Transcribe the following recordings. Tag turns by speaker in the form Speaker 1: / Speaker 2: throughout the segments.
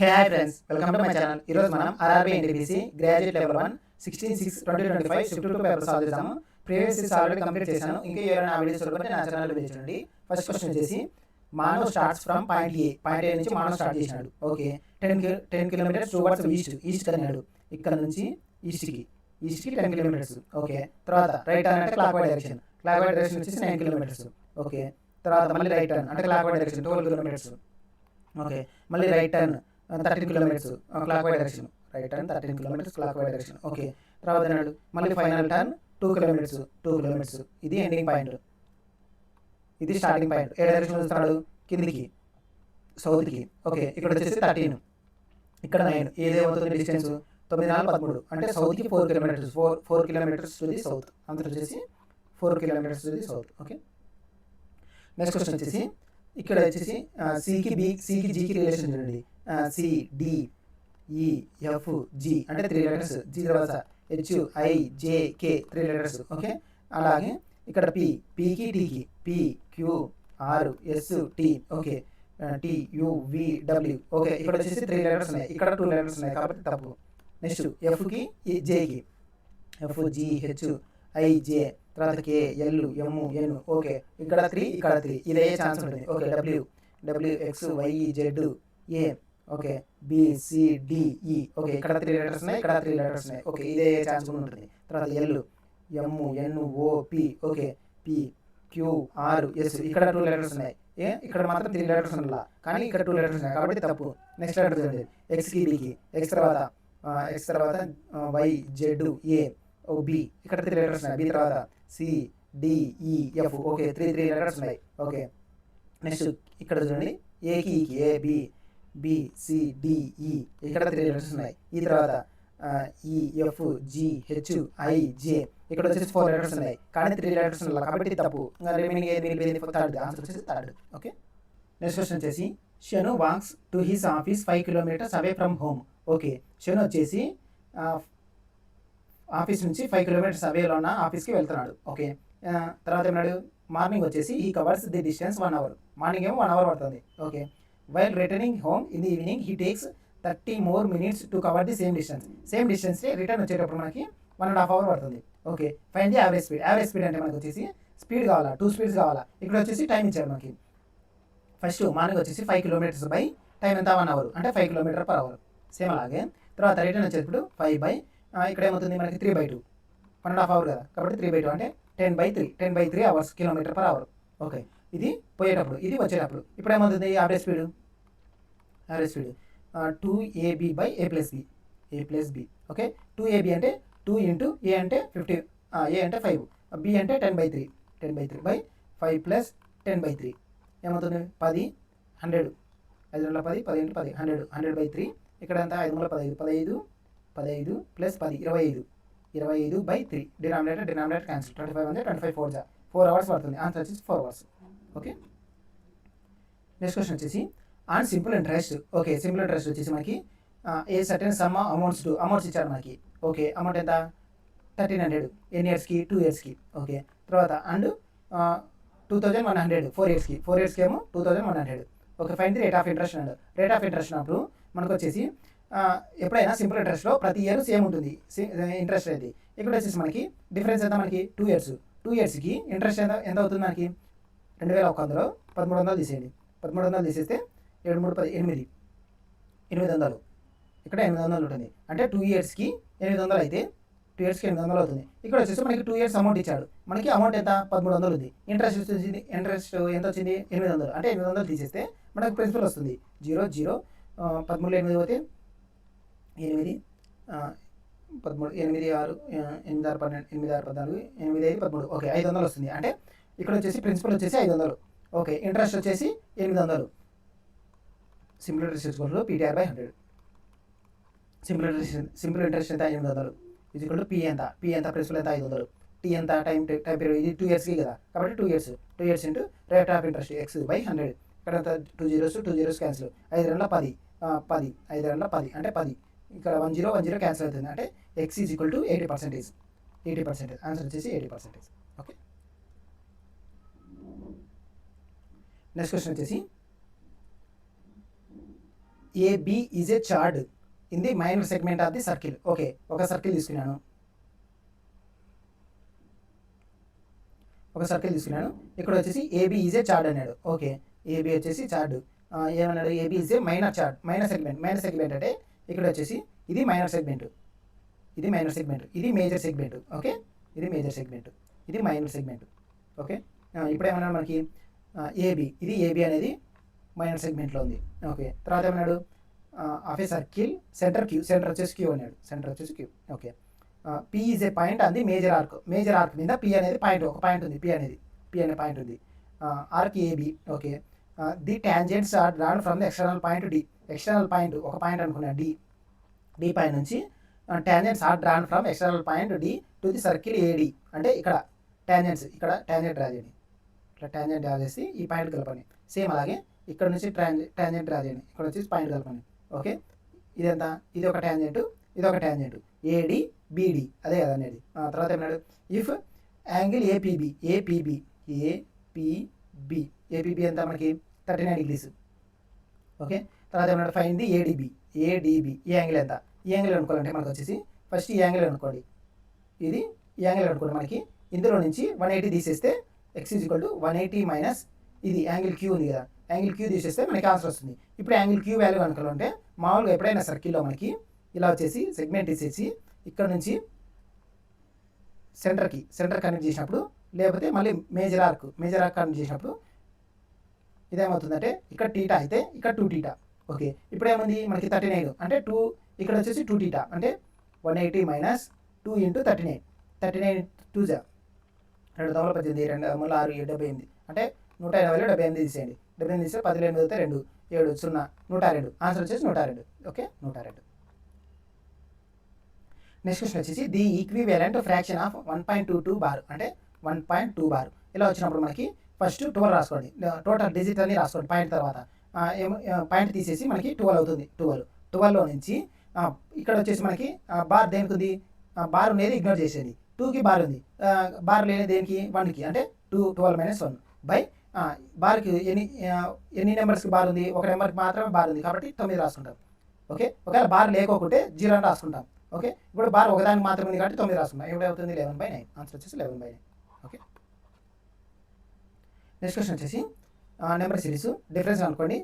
Speaker 1: Hi friends, welcome to my channel. ఈరోజు మనం RRB NTPC graduate level 1 16/6/2025 shift 2 paper solve చేద్దాము. Previous years already complete చేశాను. ఇంకా ఎవరైనా ఆ వీడియోస్ చూడకపోతే నా ఛానల్ విజిట్ చేయండి. ఫస్ట్ క్వశ్చన్ వచ్చేసి మానవ్ స్టార్ట్స్ ఫ్రమ్ పాయింట్ ఏ నుంచి మానవ్ స్టార్ట్ చేసినాడు. ఓకే, 10 కిలోమీటర్స్ టువర్డ్స్ ఈస్ట్ అన్నాడు. ఇక్కడ నుంచి ఈస్ట్కి 10 కిలోమీటర్స్. ఓకే, తర్వాత రైట్ టర్న్ అంటే క్లాక్ వైడ్ డైరెక్షన్ వచ్చేసి 9 కిలోమీటర్స్. ఓకే, తర్వాత మళ్ళీ రైట్ టర్న్ అంటే clock wide direction 12 kilometres. Okay, మళ్ళీ right turn 13 kilometres clock wide direction. Right turn 13 kilometres clock wide direction. Okay, తర్వాత అన్నాడు మళ్ళీ ఫైనల్ టర్న్ 2 కిలోమీటర్స్. ఇది ఎండింగ్ పాయింట్, ఇది స్టార్టింగ్ పాయింట్. ఏ డైరెక్షన్ వస్తున్నాడు? కిందికి, సౌత్కి. ఓకే, ఇక్కడ వచ్చేసి 13, ఇక్కడ 9. ఏదేమవుతుంది డిస్టెన్స్? 9 4 13 అంటే సౌత్కి 4 kilometres. 4 kilometres to the south. అంత వచ్చేసి 4 kilometres to the south. Okay, next question వచ్చేసి ఇక్కడ వచ్చేసి సికి జీకి రిలేషన్ చూడండి. C D E F G అంటే 3 లెటర్స్. జి తర్వాత H I J K 3 letters. Okay, అలాగే ఇక్కడ పీకి టీకి P Q R S T. Okay, T U V W. Okay, ఇక్కడ వచ్చేసి 3 లెటర్స్ ఉన్నాయి, ఇక్కడ 2 లెటర్స్ ఉన్నాయి కాబట్టి తప్పు. నెక్స్ట్ ఎఫ్కి జేకి F G H I J తర్వాత కే ఎల్ ఎమ్ ఎన్. ఓకే, ఇక్కడ 3 ఇక్కడ 3, ఇదే ఛాన్స్ ఉంటుంది. Okay, W X Y Z A. Okay, B C D E. Okay, ఇక్కడ 3 లెటర్స్ ఉన్నాయి, ఇక్కడ 3 లెటర్స్ ఉన్నాయి. ఓకే, ఇదే ఛాన్స్ కూడా ఉంటుంది. తర్వాత L M N O P. Okay, P Q R S. ఇక్కడ 2 లెటర్స్ ఉన్నాయి, ఇక్కడ మాత్రం 3 లెటర్స్ ఉండాలి, కానీ ఇక్కడ 2 లెటర్స్ ఉన్నాయి కాబట్టి తప్పు. నెక్స్ట్ లెటర్ చూడండి. ఎక్స్కి బికి ఎక్స్ తర్వాత వై జెడ్ ఏ బి. ఇక్కడ 3 లెటర్స్ ఉన్నాయి. బి తర్వాత C D E F. Okay, 3 letters ఉన్నాయి. ఓకే, నెక్స్ట్ ఇక్కడ చూడండి. ఏకి A B B C D E. ఇక్కడ 3 లెటర్స్ ఉన్నాయి. ఈ తర్వాత E F G H I J. ఇక్కడ వచ్చేసి 4 లెటర్స్ ఉన్నాయి, కానీ 3 లెటర్స్ ఉన్నాయి కాబట్టి తప్పు. రిమైనింగ్ ఏది మిగిలింది? థర్డ్. ఆన్సర్ వచ్చేసి థర్డ్. ఓకే, నెక్స్ట్ క్వశ్చన్ వచ్చేసి Shanu walks to his office 5 kilometres away from home. Okay, Shanu వచ్చేసి ఆఫీస్ నుంచి 5 కిలోమీటర్స్ అవేలో ఉన్న ఆఫీస్కి వెళ్తున్నాడు. ఓకే, తర్వాత ఏమన్నాడు? మార్నింగ్ వచ్చేసి he covers the distance 1 hour. Morning ఏమో 1 అవర్ పడుతుంది. Okay, while returning home in the evening he takes 30 more minutes to cover the same distance return వచ్చేటప్పుడు మనకి 1.5 అవర్ పడుతుంది. Okay, find the average speed అంటే మనకు వచ్చేసి speed కావాలా, 2 speeds కావాలా. ఇక్కడ వచ్చేసి టైం ఇచ్చాడు మనకి. ఫస్ట్ మార్నింగ్ వచ్చేసి 5 కిలోమీటర్స్ బై టైం ఎంత? 1 అవర్ అంటే 5 కిలోమీటర్ పర్ అవర్. సేమ్ అలాగే తర్వాత రిటర్న్ వచ్చేటప్పుడు 5 బై ఇక్కడ ఏమవుతుంది మనకి 3/2, 1.5 అవర్ కదా కాబట్టి 3/2 అంటే 10/3 hours kilometre per hour. Okay, ఇది పోయేటప్పుడు, ఇది వచ్చేటప్పుడు. ఇప్పుడు ఏమవుతుంది? Average speed 2ab by A plus B. Okay, 2ab అంటే 2 ఇంటూ ఏ అంటే 50, ఏ అంటే 5, బి అంటే 10/3 బై 5 ప్లస్ 10/3 ఏమవుతుంది? 10 100 5 2 10 10 ఇంటూ 10 100/3. ఇక్కడ ఎంత? 15 ప్లస్ 10 25/3. Denominator cancel. 25 అంటే 25 4 అవర్స్ పడుతుంది. ఆన్సర్ వచ్చేసి 4 అవర్స్. ఓకే, నెక్స్ట్ క్వశ్చన్ వచ్చేసి on simple interest. Okay, simple interest వచ్చేసి మనకి ఏ సర్టెన్ సమ్ అమౌంట్స్ ఇచ్చాడు మనకి. ఓకే, అమౌంట్ ఎంత? 1300 ఎన్ని ఇయర్స్కి? 2 ఇయర్స్కి. ఓకే, తర్వాత అండ్ 2100 4 ఇయర్స్కి ఏమో 2100. Okay, find the rate of interest అన్నప్పుడు మనకు వచ్చేసి ఎప్పుడైనా సింపుల్ ఇంట్రెస్ట్లో ప్రతి ఇయర్ సేమ్ ఉంటుంది ఇంట్రెస్ట్ అనేది. ఇక్కడ వచ్చేసి మనకి డిఫరెన్స్ ఎంత? మనకి 2 ఇయర్స్కి ఇంట్రెస్ట్ ఎంత అవుతుంది మనకి? 2100 1300 తీసేయండి. 1300 తీసేస్తే 7 3 10 800. ఇక్కడ 800 ఉంటుంది అంటే 2 ఇయర్స్కి 800 అయితే 2 ఇయర్స్కి 800 అవుతుంది. ఇక్కడ వచ్చేసి మనకి 2 ఇయర్స్ అమౌంట్ ఇచ్చాడు. మనకి అమౌంట్ ఎంత? 1300 ఉంది. ఇంట్రెస్ట్ ఎంత వచ్చింది? 800 అంటే 800 తీసేస్తే మనకి ప్రిన్సిపల్ వస్తుంది 0 0 13 8 పోతే 8 13 8 6 8 6 12 8 6 14 8 5 13. ఓకే, 500 వస్తుంది. అంటే ఇక్కడ వచ్చేసి ప్రిన్సిపల్ వచ్చేసి 500. ఓకే, ఇంట్రెస్ట్ వచ్చేసి 800. Simple interest PTR/100. Simple interest ఎంత? 800 ఈక్వల్ టు పి ఎంత? ప్రిన్సిపల్ ఎంత? 500. టీ ఎంత? Time period. ఇది 2 ఇయర్స్కి కదా కాబట్టి 2 years into rate of interest x/100. ఇక్కడ ఎంత? 2 zeros క్యాన్సిల్. 5 2 10 5 2 10 అంటే 10. ఇక్కడ 1 0 క్యాన్సిల్ అవుతుంది అంటే x is equal to 80%. Answer వచ్చేసి 80%. ఓకే, నెక్స్ట్ క్వశ్చన్ వచ్చేసి AB is a chord in the minor segment of the circle. Okay, ఒక సర్కిల్ తీసుకున్నాను, ఇక్కడ వచ్చేసి AB ఈజ్ ఏ చార్డ్ అన్నాడు. ఓకే, AB వచ్చేసి చార్డ్. ఏమన్నాడు? AB is a minor chord, minor segment అంటే ఇక్కడ వచ్చేసి ఇది మైనర్ సెగ్మెంట్, ఇది మేజర్ సెగ్మెంట్. ఓకే, ఇది మేజర్ సెగ్మెంట్, ఇది మైనర్ సెగ్మెంట్. ఓకే, ఇప్పుడు ఏమన్నాడు మనకి? ఇది ఏబి అనేది మైనర్ సెగ్మెంట్లో ఉంది. ఓకే, తర్వాత ఏమన్నాడు? ఆఫ్ ఏ సర్కిల్ సెంటర్ వచ్చేసి క్యూ అన్నాడు. Okay, P is a point అంది మేజర్ ఆర్క్ మీద పి అనేది పాయింట్, ఒక పాయింట్ ఉంది, పి అనే పాయింట్ ఉంది. Arc A B. Okay, the tangents are drawn from the external point D. External point ఒక పాయింట్ అనుకున్నా, డి పాయింట్ నుంచి tangents are drawn from external point D to the circle A D. అంటే ఇక్కడ tangents, ఇక్కడ tangent draw చేయండి, ఇట్లా tangent draw చేసి ఈ పాయింట్ కలపండి. సేమ్ అలాగే ఇక్కడ నుంచి టాంజెంట్ డ్రా చేయండి, ఇక్కడ వచ్చేసి పాయింట్ కలపండి. ఓకే, ఇదంతా ఇది ఒక టాంజెంట్ ఏడి బీడి, అదే కదా అనేది. తర్వాత ఏమన్నాడు? ఇఫ్ యాంగిల్ ఏపీబీ ఎంత మనకి 39 degrees. ఓకే, తర్వాత ఏమన్నాడు? Find the ADB. ఈ యాంగిల్ ఎంత? ఈ యాంగిల్ అనుకోవాలంటే మనకు వచ్చేసి ఫస్ట్ ఈ యాంగిల్ అనుకోండి, ఇది ఈ యాంగిల్ అనుకోండి. మనకి ఇందులో నుంచి 180 తీసేస్తే x = 180 మైనస్ ఇది యాంగిల్ క్యూ ఉంది కదా, యాంగిల్ క్యూ తీసేస్తే మనకి ఆన్సర్ వస్తుంది. ఇప్పుడు యాంగిల్ క్యూ వాల్యూ అనుకోవాలంటే మామూలుగా ఎప్పుడైనా సర్కిల్లో మనకి ఇలా వచ్చేసి సెగ్మెంట్ తీసేసి ఇక్కడ నుంచి సెంటర్ కనెక్ట్ చేసినప్పుడు, లేకపోతే మళ్ళీ మేజర్ ఆర్క్ కనెక్ట్ చేసినప్పుడు ఇదేమవుతుందంటే ఇక్కడ టీటా అయితే ఇక్కడ 2 θ. ఓకే, ఇప్పుడు ఏముంది మనకి 39 అంటే 2, ఇక్కడ వచ్చేసి 2 θ అంటే 180 మైనస్ 2 × 39. 39 2 2 18 2 6 78 అంటే 180లో 78 తీసేయండి. 78 తీస్తే 10 2 7 0 102. ఆన్సర్ వచ్చేసి 102. ఓకే, 102. నెక్స్ట్ క్వశ్చన్ వచ్చేసి the equivalent fraction of 1.22 bar అంటే 1.2 బార్. ఇలా వచ్చినప్పుడు మనకి ఫస్ట్ 12 రాసుకోండి, టోటల్ డిజిట్ అని రాసుకోండి. పాయింట్ తర్వాత పాయింట్ తీసేసి మనకి 12 అవుతుంది. 12లో నుంచి ఇక్కడ వచ్చేసి మనకి బార్ దేనికి ఉంది? బార్ అనేది ఇగ్నోర్ చేసేది. 2కి బార్ ఉంది, బార్ లేని దేనికి? 1కి. అంటే 12 - 1 బై బార్కి ఎన్ని నెంబర్స్కి బార్ ఉంది? ఒక నెంబర్కి మాత్రమే బార్ ఉంది కాబట్టి 9 రాసుకుంటాం. ఓకే, ఒకవేళ బార్ లేకోకుంటే 0 అని రాసుకుంటాం. ఓకే, ఇప్పుడు బార్ ఒకదానికి మాత్రమే ఉంది కాబట్టి 9 రాసుకుంటాం. ఇప్పుడు అవుతుంది 11/9. ఆన్సర్ వచ్చేసి 11/9. ఓకే, నెక్స్ట్ క్వశ్చన్ వచ్చేసి నెంబర్ సిరీస్ డిఫరెన్స్ అనుకోండి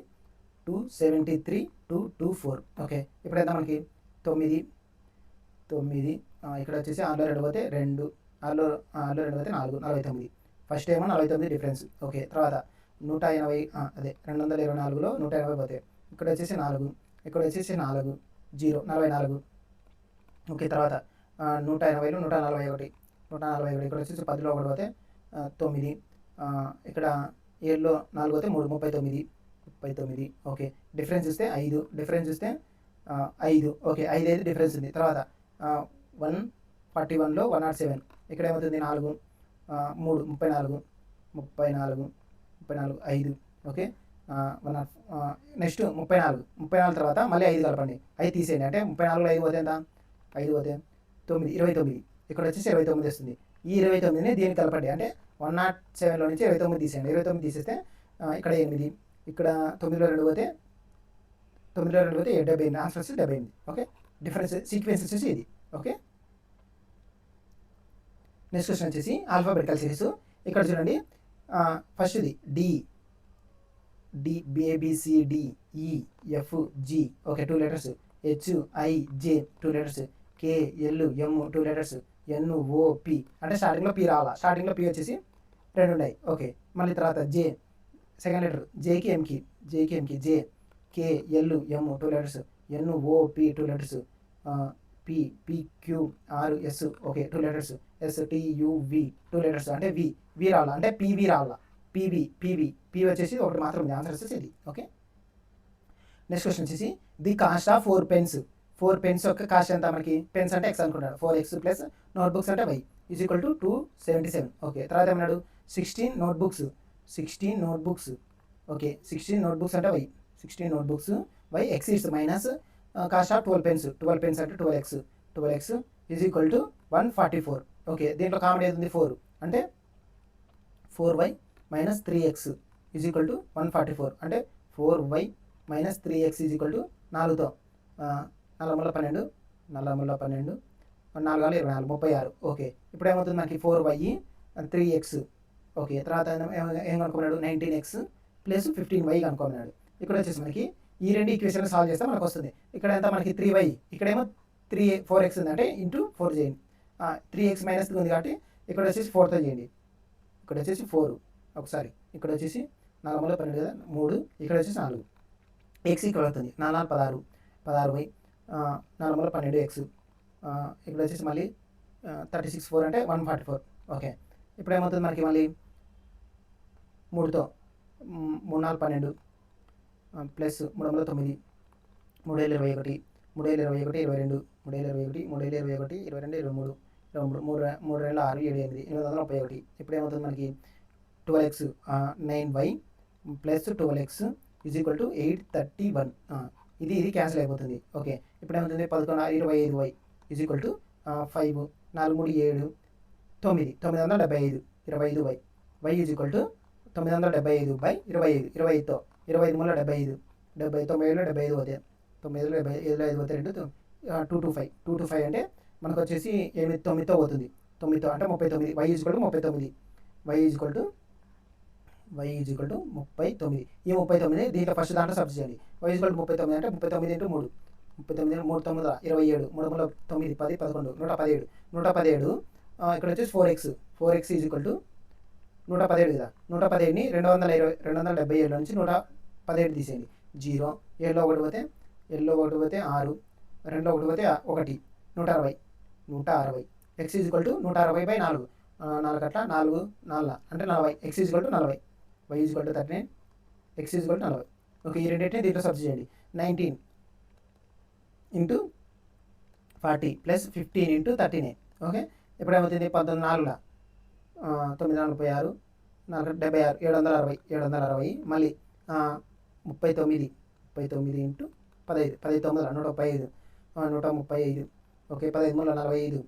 Speaker 1: 273 to 24. ఓకే, ఇప్పుడు ఎంత మనకి 9 ఇక్కడ వచ్చేసి 6లో 2 పోతే 2, 6లో 2 పోతే 4, 49. ఫస్ట్ ఏమో 49 డిఫరెన్స్. ఓకే, తర్వాత 180 అదే 224లో 180 పోతే ఇక్కడ వచ్చేసి 4, ఇక్కడ వచ్చేసి 4 0 44. ఓకే, తర్వాత 180లో 141 ఇక్కడ వచ్చేసి 10లో 1 పోతే 9, ఇక్కడ 7లో 4 పోతే 3 39. ఓకే, డిఫరెన్స్ ఇస్తే 5, డిఫరెన్స్ ఇస్తే 5. ఓకే, 5 డిఫరెన్స్ ఉంది. తర్వాత 141లో 107 ఇక్కడ ఏమవుతుంది? 4 3 34 5. ఓకే, నెక్స్ట్ 34 తర్వాత మళ్ళీ 5 కలపండి, 5 తీసేయండి. అంటే 34లో 5 పోతే ఎంత? 5 పోతే 9 29. ఇక్కడ వచ్చేసి 29 వస్తుంది. ఈ 29ని దీనికి కలపండి. అంటే 107లో నుంచి 29 తీసేయండి. 29 తీసేస్తే ఇక్కడ 8, ఇక్కడ 9లో 2 పోతే 78. ఆన్సర్ వచ్చి 78. ఓకే, డిఫరెన్స్ సీక్వెన్స్ వచ్చేసి ఇది. ఓకే, నెక్స్ట్ క్వశ్చన్ వచ్చేసి ఆల్ఫాబెటికల్ సిరీస్. ఇక్కడ చూడండి, ఫస్ట్ది D ABCDEF G. Okay, 2 letters. HIJ 2 letters. KLM 2 letters. NOP అంటే స్టార్టింగ్లో పి రావాలా. స్టార్టింగ్లో పి వచ్చేసి 2 ఉన్నాయి. ఓకే, మళ్ళీ తర్వాత జే సెకండ్ లెటర్, జేకి ఎంకి J KLM 2 letters. NOP 2 letters. PQRS okay 2 letters. STUV 2 letters అంటే వి రావాలా, అంటే PV రావాలా. పి వచ్చేసి ఒకటి మాత్రం ఉంది. ఆన్సర్ వచ్చేసి ఇది. ఓకే, నెక్స్ట్ క్వశ్చన్ వచ్చేసి the cost of 4 pens. 4 pens యొక్క కాస్ట్ ఎంత మనకి? పెన్స్ అంటే ఎక్స్ అనుకుంటాడు. 4x ప్లస్ నోట్బుక్స్ అంటే y = 277. ఓకే, తర్వాత ఏమన్నాడు? 16 notebooks. ఓకే, 16 notebooks అంటే y. 16 notebooks y x is minus cost of 12 pens. 12 pens అంటే 12x = 144. ఓకే, దీంట్లో కామన్ ఏది ఉంది? 4 అంటే 4y - 3x = 144. అంటే 4y - 3x = 4తో 4 మూల 12, 4 మూల 12, 4 6 24, 36. ఓకే, ఇప్పుడు ఏమవుతుంది మనకి 4y 3x. ఓకే, తర్వాత ఏం కనుక్కున్నాడు 19x ప్లస్ 15y కనుక్కున్నాడు. ఇక్కడ వచ్చేసి మనకి ఈ రెండు ఈక్వేషన్లు సాల్వ్ చేస్తే మనకు వస్తుంది. ఇక్కడ ఎంత మనకి 3y, ఇక్కడేమో 4x ఉంది అంటే ఇంటూ 4 చేయండి. 3x మైనస్ 3 ఉంది కాబట్టి ఇక్కడ వచ్చేసి 4తో చేయండి. ఇక్కడ వచ్చేసి 4 ఒకసారి, ఇక్కడ వచ్చేసి 4 మూల 12 కదా 3, ఇక్కడ వచ్చేసి 4. ఎక్స్ ఇక్కడ అవుతుంది 4 16, 16y 4 మూల 12x. ఇక్కడ వచ్చేసి మళ్ళీ 36 4 అంటే 144. ఓకే, ఇప్పుడు ఏమవుతుంది మనకి మళ్ళీ 3తో 3 4 12 ప్లస్ 3 మూల 9, 3 21, 3 21 22, 3 21, 3 21, 22 23, 3 3 6 7 8 831. ఇప్పుడు ఏమవుతుంది మనకి 12x 9y plus 12x is equal to 831. ఇది క్యాన్సిల్ అయిపోతుంది. ఓకే, ఇప్పుడు ఏమవుతుంది 11 25y is equal to 5 4 3 7 9 975 25y y is equal to 975/25 25తో 25 మూల 75 90 75 అవుతాయి. 9 75 అవుతాయి 225 225 అంటే మనకు వచ్చేసి 9తో పోతుంది. 9తో అంటే 39. y is equal to 39. y is equal to 39. ఈ 39 దీంట్లో ఫస్ట్ దాంట్లో సబ్స్టిట్యూట్ చేయండి. y ఈజ్ ఈక్వల్ టు 39 అంటే 39 ఇంటూ 3 39 3 9 27 3 మూల 9 10 11 117. ఇక్కడ వచ్చేసి 4x ఈజ్ ఈక్వల్ టు 117 కదా. 117ని 277 నుంచి 117 తీసేయండి. 0 7లో 1 పోతే 6 2లో 1 పోతే 1 160. x ఈజ్ ఈక్వల్ టు 160/4 4 అట్లా 4 4 అంటే 40. x is equal to 40. y is equal to 39, x is equal to 40. Okay, ఈ రెండింటిని దీంట్లో సబ్స్టిట్యూట్ చేయండి. 19 ఇంటూ 40 ప్లస్ 15 ఇంటూ 39. ఓకే, ఇప్పుడు ఏమవుతుంది 19 4 9 46 4 76 760 మళ్ళీ 39 ఇంటూ 15 15 9 135. ఓకే, 15 మూల 45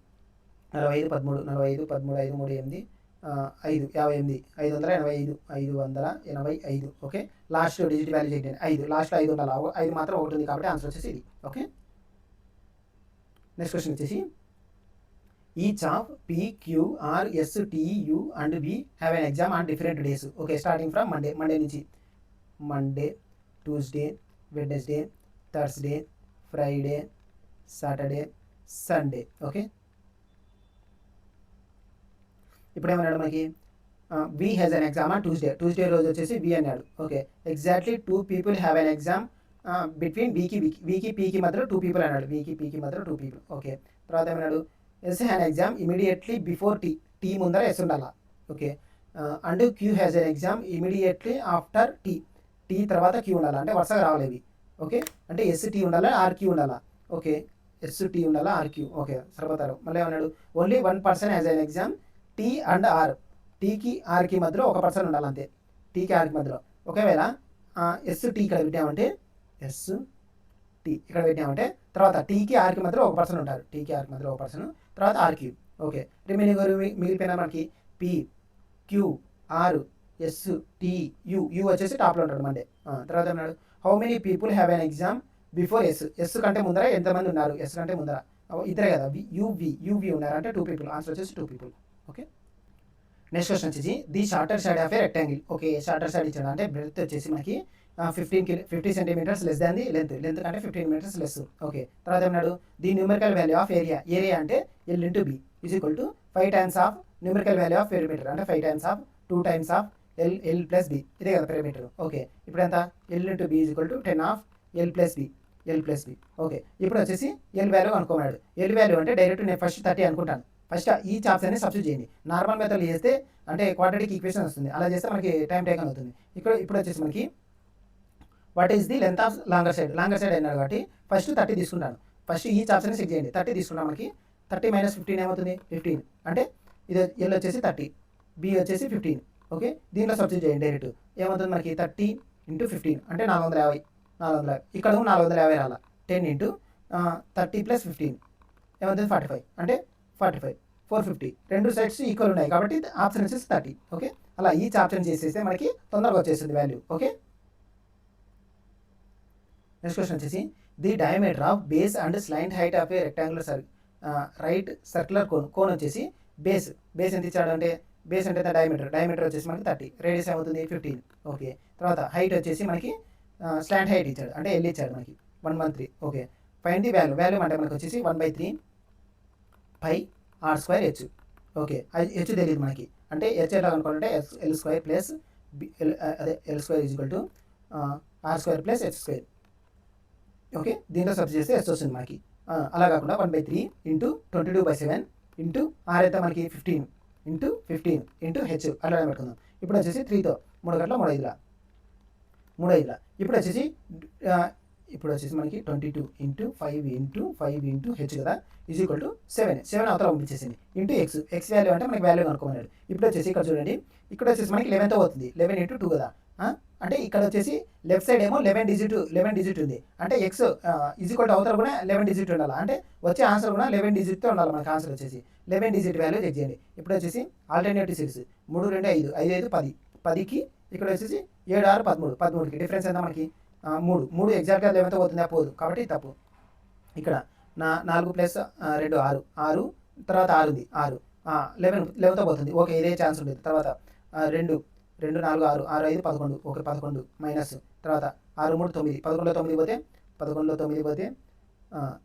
Speaker 1: 45 13 45 13 5 3 8 5 58 585 585. ఓకే, లాస్ట్ డిజిట్ వాల్యూ చేయండి 5. లాస్ట్లో 5 ఉండాలి. 5 మాత్రం ఒకటి ఉంది కాబట్టి ఆన్సర్ వచ్చేసి ఇది. ఓకే, నెక్స్ట్ క్వశ్చన్ వచ్చేసి each of P, Q, R, S, T, U and V have an exam on different days. Okay, starting from Monday నుంచి Monday, Tuesday, Wednesday, Thursday, Friday, Saturday, Sunday. Okay, ఇప్పుడు ఏమన్నాడు మనకి V has an exam on Tuesday రోజు వచ్చేసి V అన్నాడు. Okay, exactly 2 people have an exam between వీకి పీకి మధ్యలో 2 people అన్నాడు. వీకి పీకి మధ్యలో 2 people. ఓకే, తర్వాత ఏమన్నాడు S has an exam immediately before T ముందర ఎస్ ఉండాలా. Okay, and Q has an exam immediately after T తర్వాత క్యూ ఉండాలా. అంటే వరుసగా రావాలి. ఓకే, అంటే ST ఉండాలా RQ ఉండాలా. ఓకే, ST ఉండాలా RQ. ఓకే, సరిపోతారు. మళ్ళీ ఏమన్నాడు only 1 person has an exam T and R. టీకి ఆర్కి మధ్యలో 1 person ఉండాలి అంతే. టీకి ఆర్కి మధ్యలో. ఒకవేళ ST ఇక్కడ పెట్టామంటే ST ఇక్కడ పెట్టామంటే తర్వాత టీకి ఆర్కి మధ్యలో 1 person ఉంటారు. టీకి ఆర్కి మధ్యలో 1 person, తర్వాత RQ. ఓకే, రిమైనింగ్ మిగిలిపోయిన మనకి P, Q, R, S, T, U వచ్చేసి టాప్లో ఉంటాడు మండే. తర్వాత ఏమన్నాడు how many people have an exam before S కంటే ముందర ఎంతమంది ఉన్నారు. ఎస్ కంటే ముందర ఇద్దరే కదా. యూవి ఉన్నారు అంటే 2 people. ఆన్సర్ వచ్చేసి 2 people. ఓకే, నెక్స్ట్ క్వశ్చన్ వచ్చేసి the shorter side of a rectangle. Okay, shorter side ఇచ్చాడు అంటే బ్రెడ్త్ వచ్చేసి మనకి 50 centimeters less than the length కంటే 15 meters లెస్. ఓకే, తర్వాత ఏమన్నాడు the numerical value of area అంటే L into B is equal to 5 times of numerical value of perimeter అంటే 5 times of 2 times of L plus B. ఇదే కదా perimeter. Okay, ఇప్పుడు ఎంత L into B is equal to 10 of L plus B. Okay, ఇప్పుడు వచ్చేసి L value అనుకున్నాడు. L value అంటే direct నేను ఫస్ట్ 30 అనుకుంటాను. ఫస్ట్ ఈ చాప్స్ అనేది సబ్స్టిట్యూట్ చేయండి. నార్మల్ మెథడ్ చేస్తే అంటే క్వాడ్రాటిక్ ఈక్వేషన్ వస్తుంది. అలా చేస్తే మనకి టైం టేకన్ అవుతుంది. ఇప్పుడు వచ్చేసి మనకి what is the length of longer side అన్నాడు కాబట్టి ఫస్ట్ 30 తీసుకుంటాను. ఫస్ట్ ఈ చాప్స్ అనేది చెక్ చేయండి. 30 తీసుకున్నాం. మనకి 30 - 15 ఏమవుతుంది 15. అంటే ఇది L వచ్చేసి 30, B వచ్చేసి 15. ఓకే, దీంట్లో సబ్స్టిట్యూట్ చేయండి డైరెక్ట్. ఏమవుతుంది మనకి 30 × 15 అంటే 450. ఇక్కడ 450 రాలా. 10 × 30 + 15 ఏమవుతుంది 45 అంటే 45 450. రెండు సైడ్స్ ఈక్వల్ ఉన్నాయి కాబట్టి ఆప్షన్ వచ్చేసి 30. ఓకే, అలా ఈ ఆప్షన్ చేసేస్తే మనకి తొందరగా వచ్చేస్తుంది వాల్యూ. ఓకే, నెక్స్ట్ క్వశ్చన్ వచ్చేసి the diameter of base and slant height of a rectangular right circular cone వచ్చేసి బేస్ ఎంత ఇచ్చాడు అంటే బేస్ అంటే డయామీటర్ వచ్చేసి మనకి 30, రేడియస్ ఏమవుతుంది 15. ఓకే, తర్వాత హైట్ వచ్చేసి మనకి స్లాంట్ హైట్ ఇచ్చాడు అంటే ఎల్ ఇచ్చాడు మనకి 113. ఓకే, ఫైండ్ ది వాల్యూ అంటే మనకి వచ్చేసి 1/3 pi R square H. Okay, అది హెచ్ తెలియదు మనకి, అంటే హెచ్ ఎలా అనుకోవాలంటే L square plus L square equal to R square plus H square. Okay, దీంట్లో సబ్ చేస్తే ఎస్ వస్తుంది మనకి. అలా కాకుండా 1/3 ఇంటూ 22/7 ఇంటూ ఆర్ అయితే మనకి 15 ఇంటూ హెచ్ అట్లా పెట్టుకుందాం. ఇప్పుడు వచ్చేసి 3తో 3 గంటల 3 5 ఇప్పుడు వచ్చేసి మనకి 22 ఇంటూ 5 ఇంటూ హెచ్ కదా ఈజ్ ఈక్వల్ టు 7 అవతల పంపించేసింది ఇంటూ ఎక్స్ వాల్యూ అంటే మనకి వాల్యూ అనుకోమన్నాడు. ఇప్పుడు వచ్చేసి ఇక్కడ చూడండి, ఇక్కడ వచ్చేసి మనకి 11తో అవుతుంది, 11 ఇంటూ 2 కదా. అంటే ఇక్కడ వచ్చేసి లెఫ్ట్ సైడ్ ఏమో 11 డిజిట్ ఉంది, అంటే ఎక్స్ ఈజ్ ఈక్వల్ టు అవతల కూడా 11 డిజిట్ ఉండాలి, అంటే వచ్చే ఆన్సర్ కూడా 11 డిజిట్తో ఉండాలి. మనకి ఆన్సర్ వచ్చేసి 11 డిజిట్ వాల్యూ చెక్ చేయండి. ఇప్పుడు వచ్చేసి ఆల్టర్నేటివ్ సిరీస్ 3 2 5 5 5 10 10కి ఇక్కడ వచ్చేసి 7 6 13 13కి డిఫరెన్స్ ఎంత మనకి 3 ఎగ్జాక్ట్గా 11తో పోతుంది, పోదు కాబట్టి తప్పు. ఇక్కడ 4 ప్లస్ 2 6 తర్వాత 6 ఉంది 6 11తో పోతుంది. ఓకే, ఇదే ఛాన్స్ ఉంటుంది. తర్వాత 2 4 6 6 5 11 ఓకే 11 మైనస్ తర్వాత 6 3 9 11లో 9 పోతే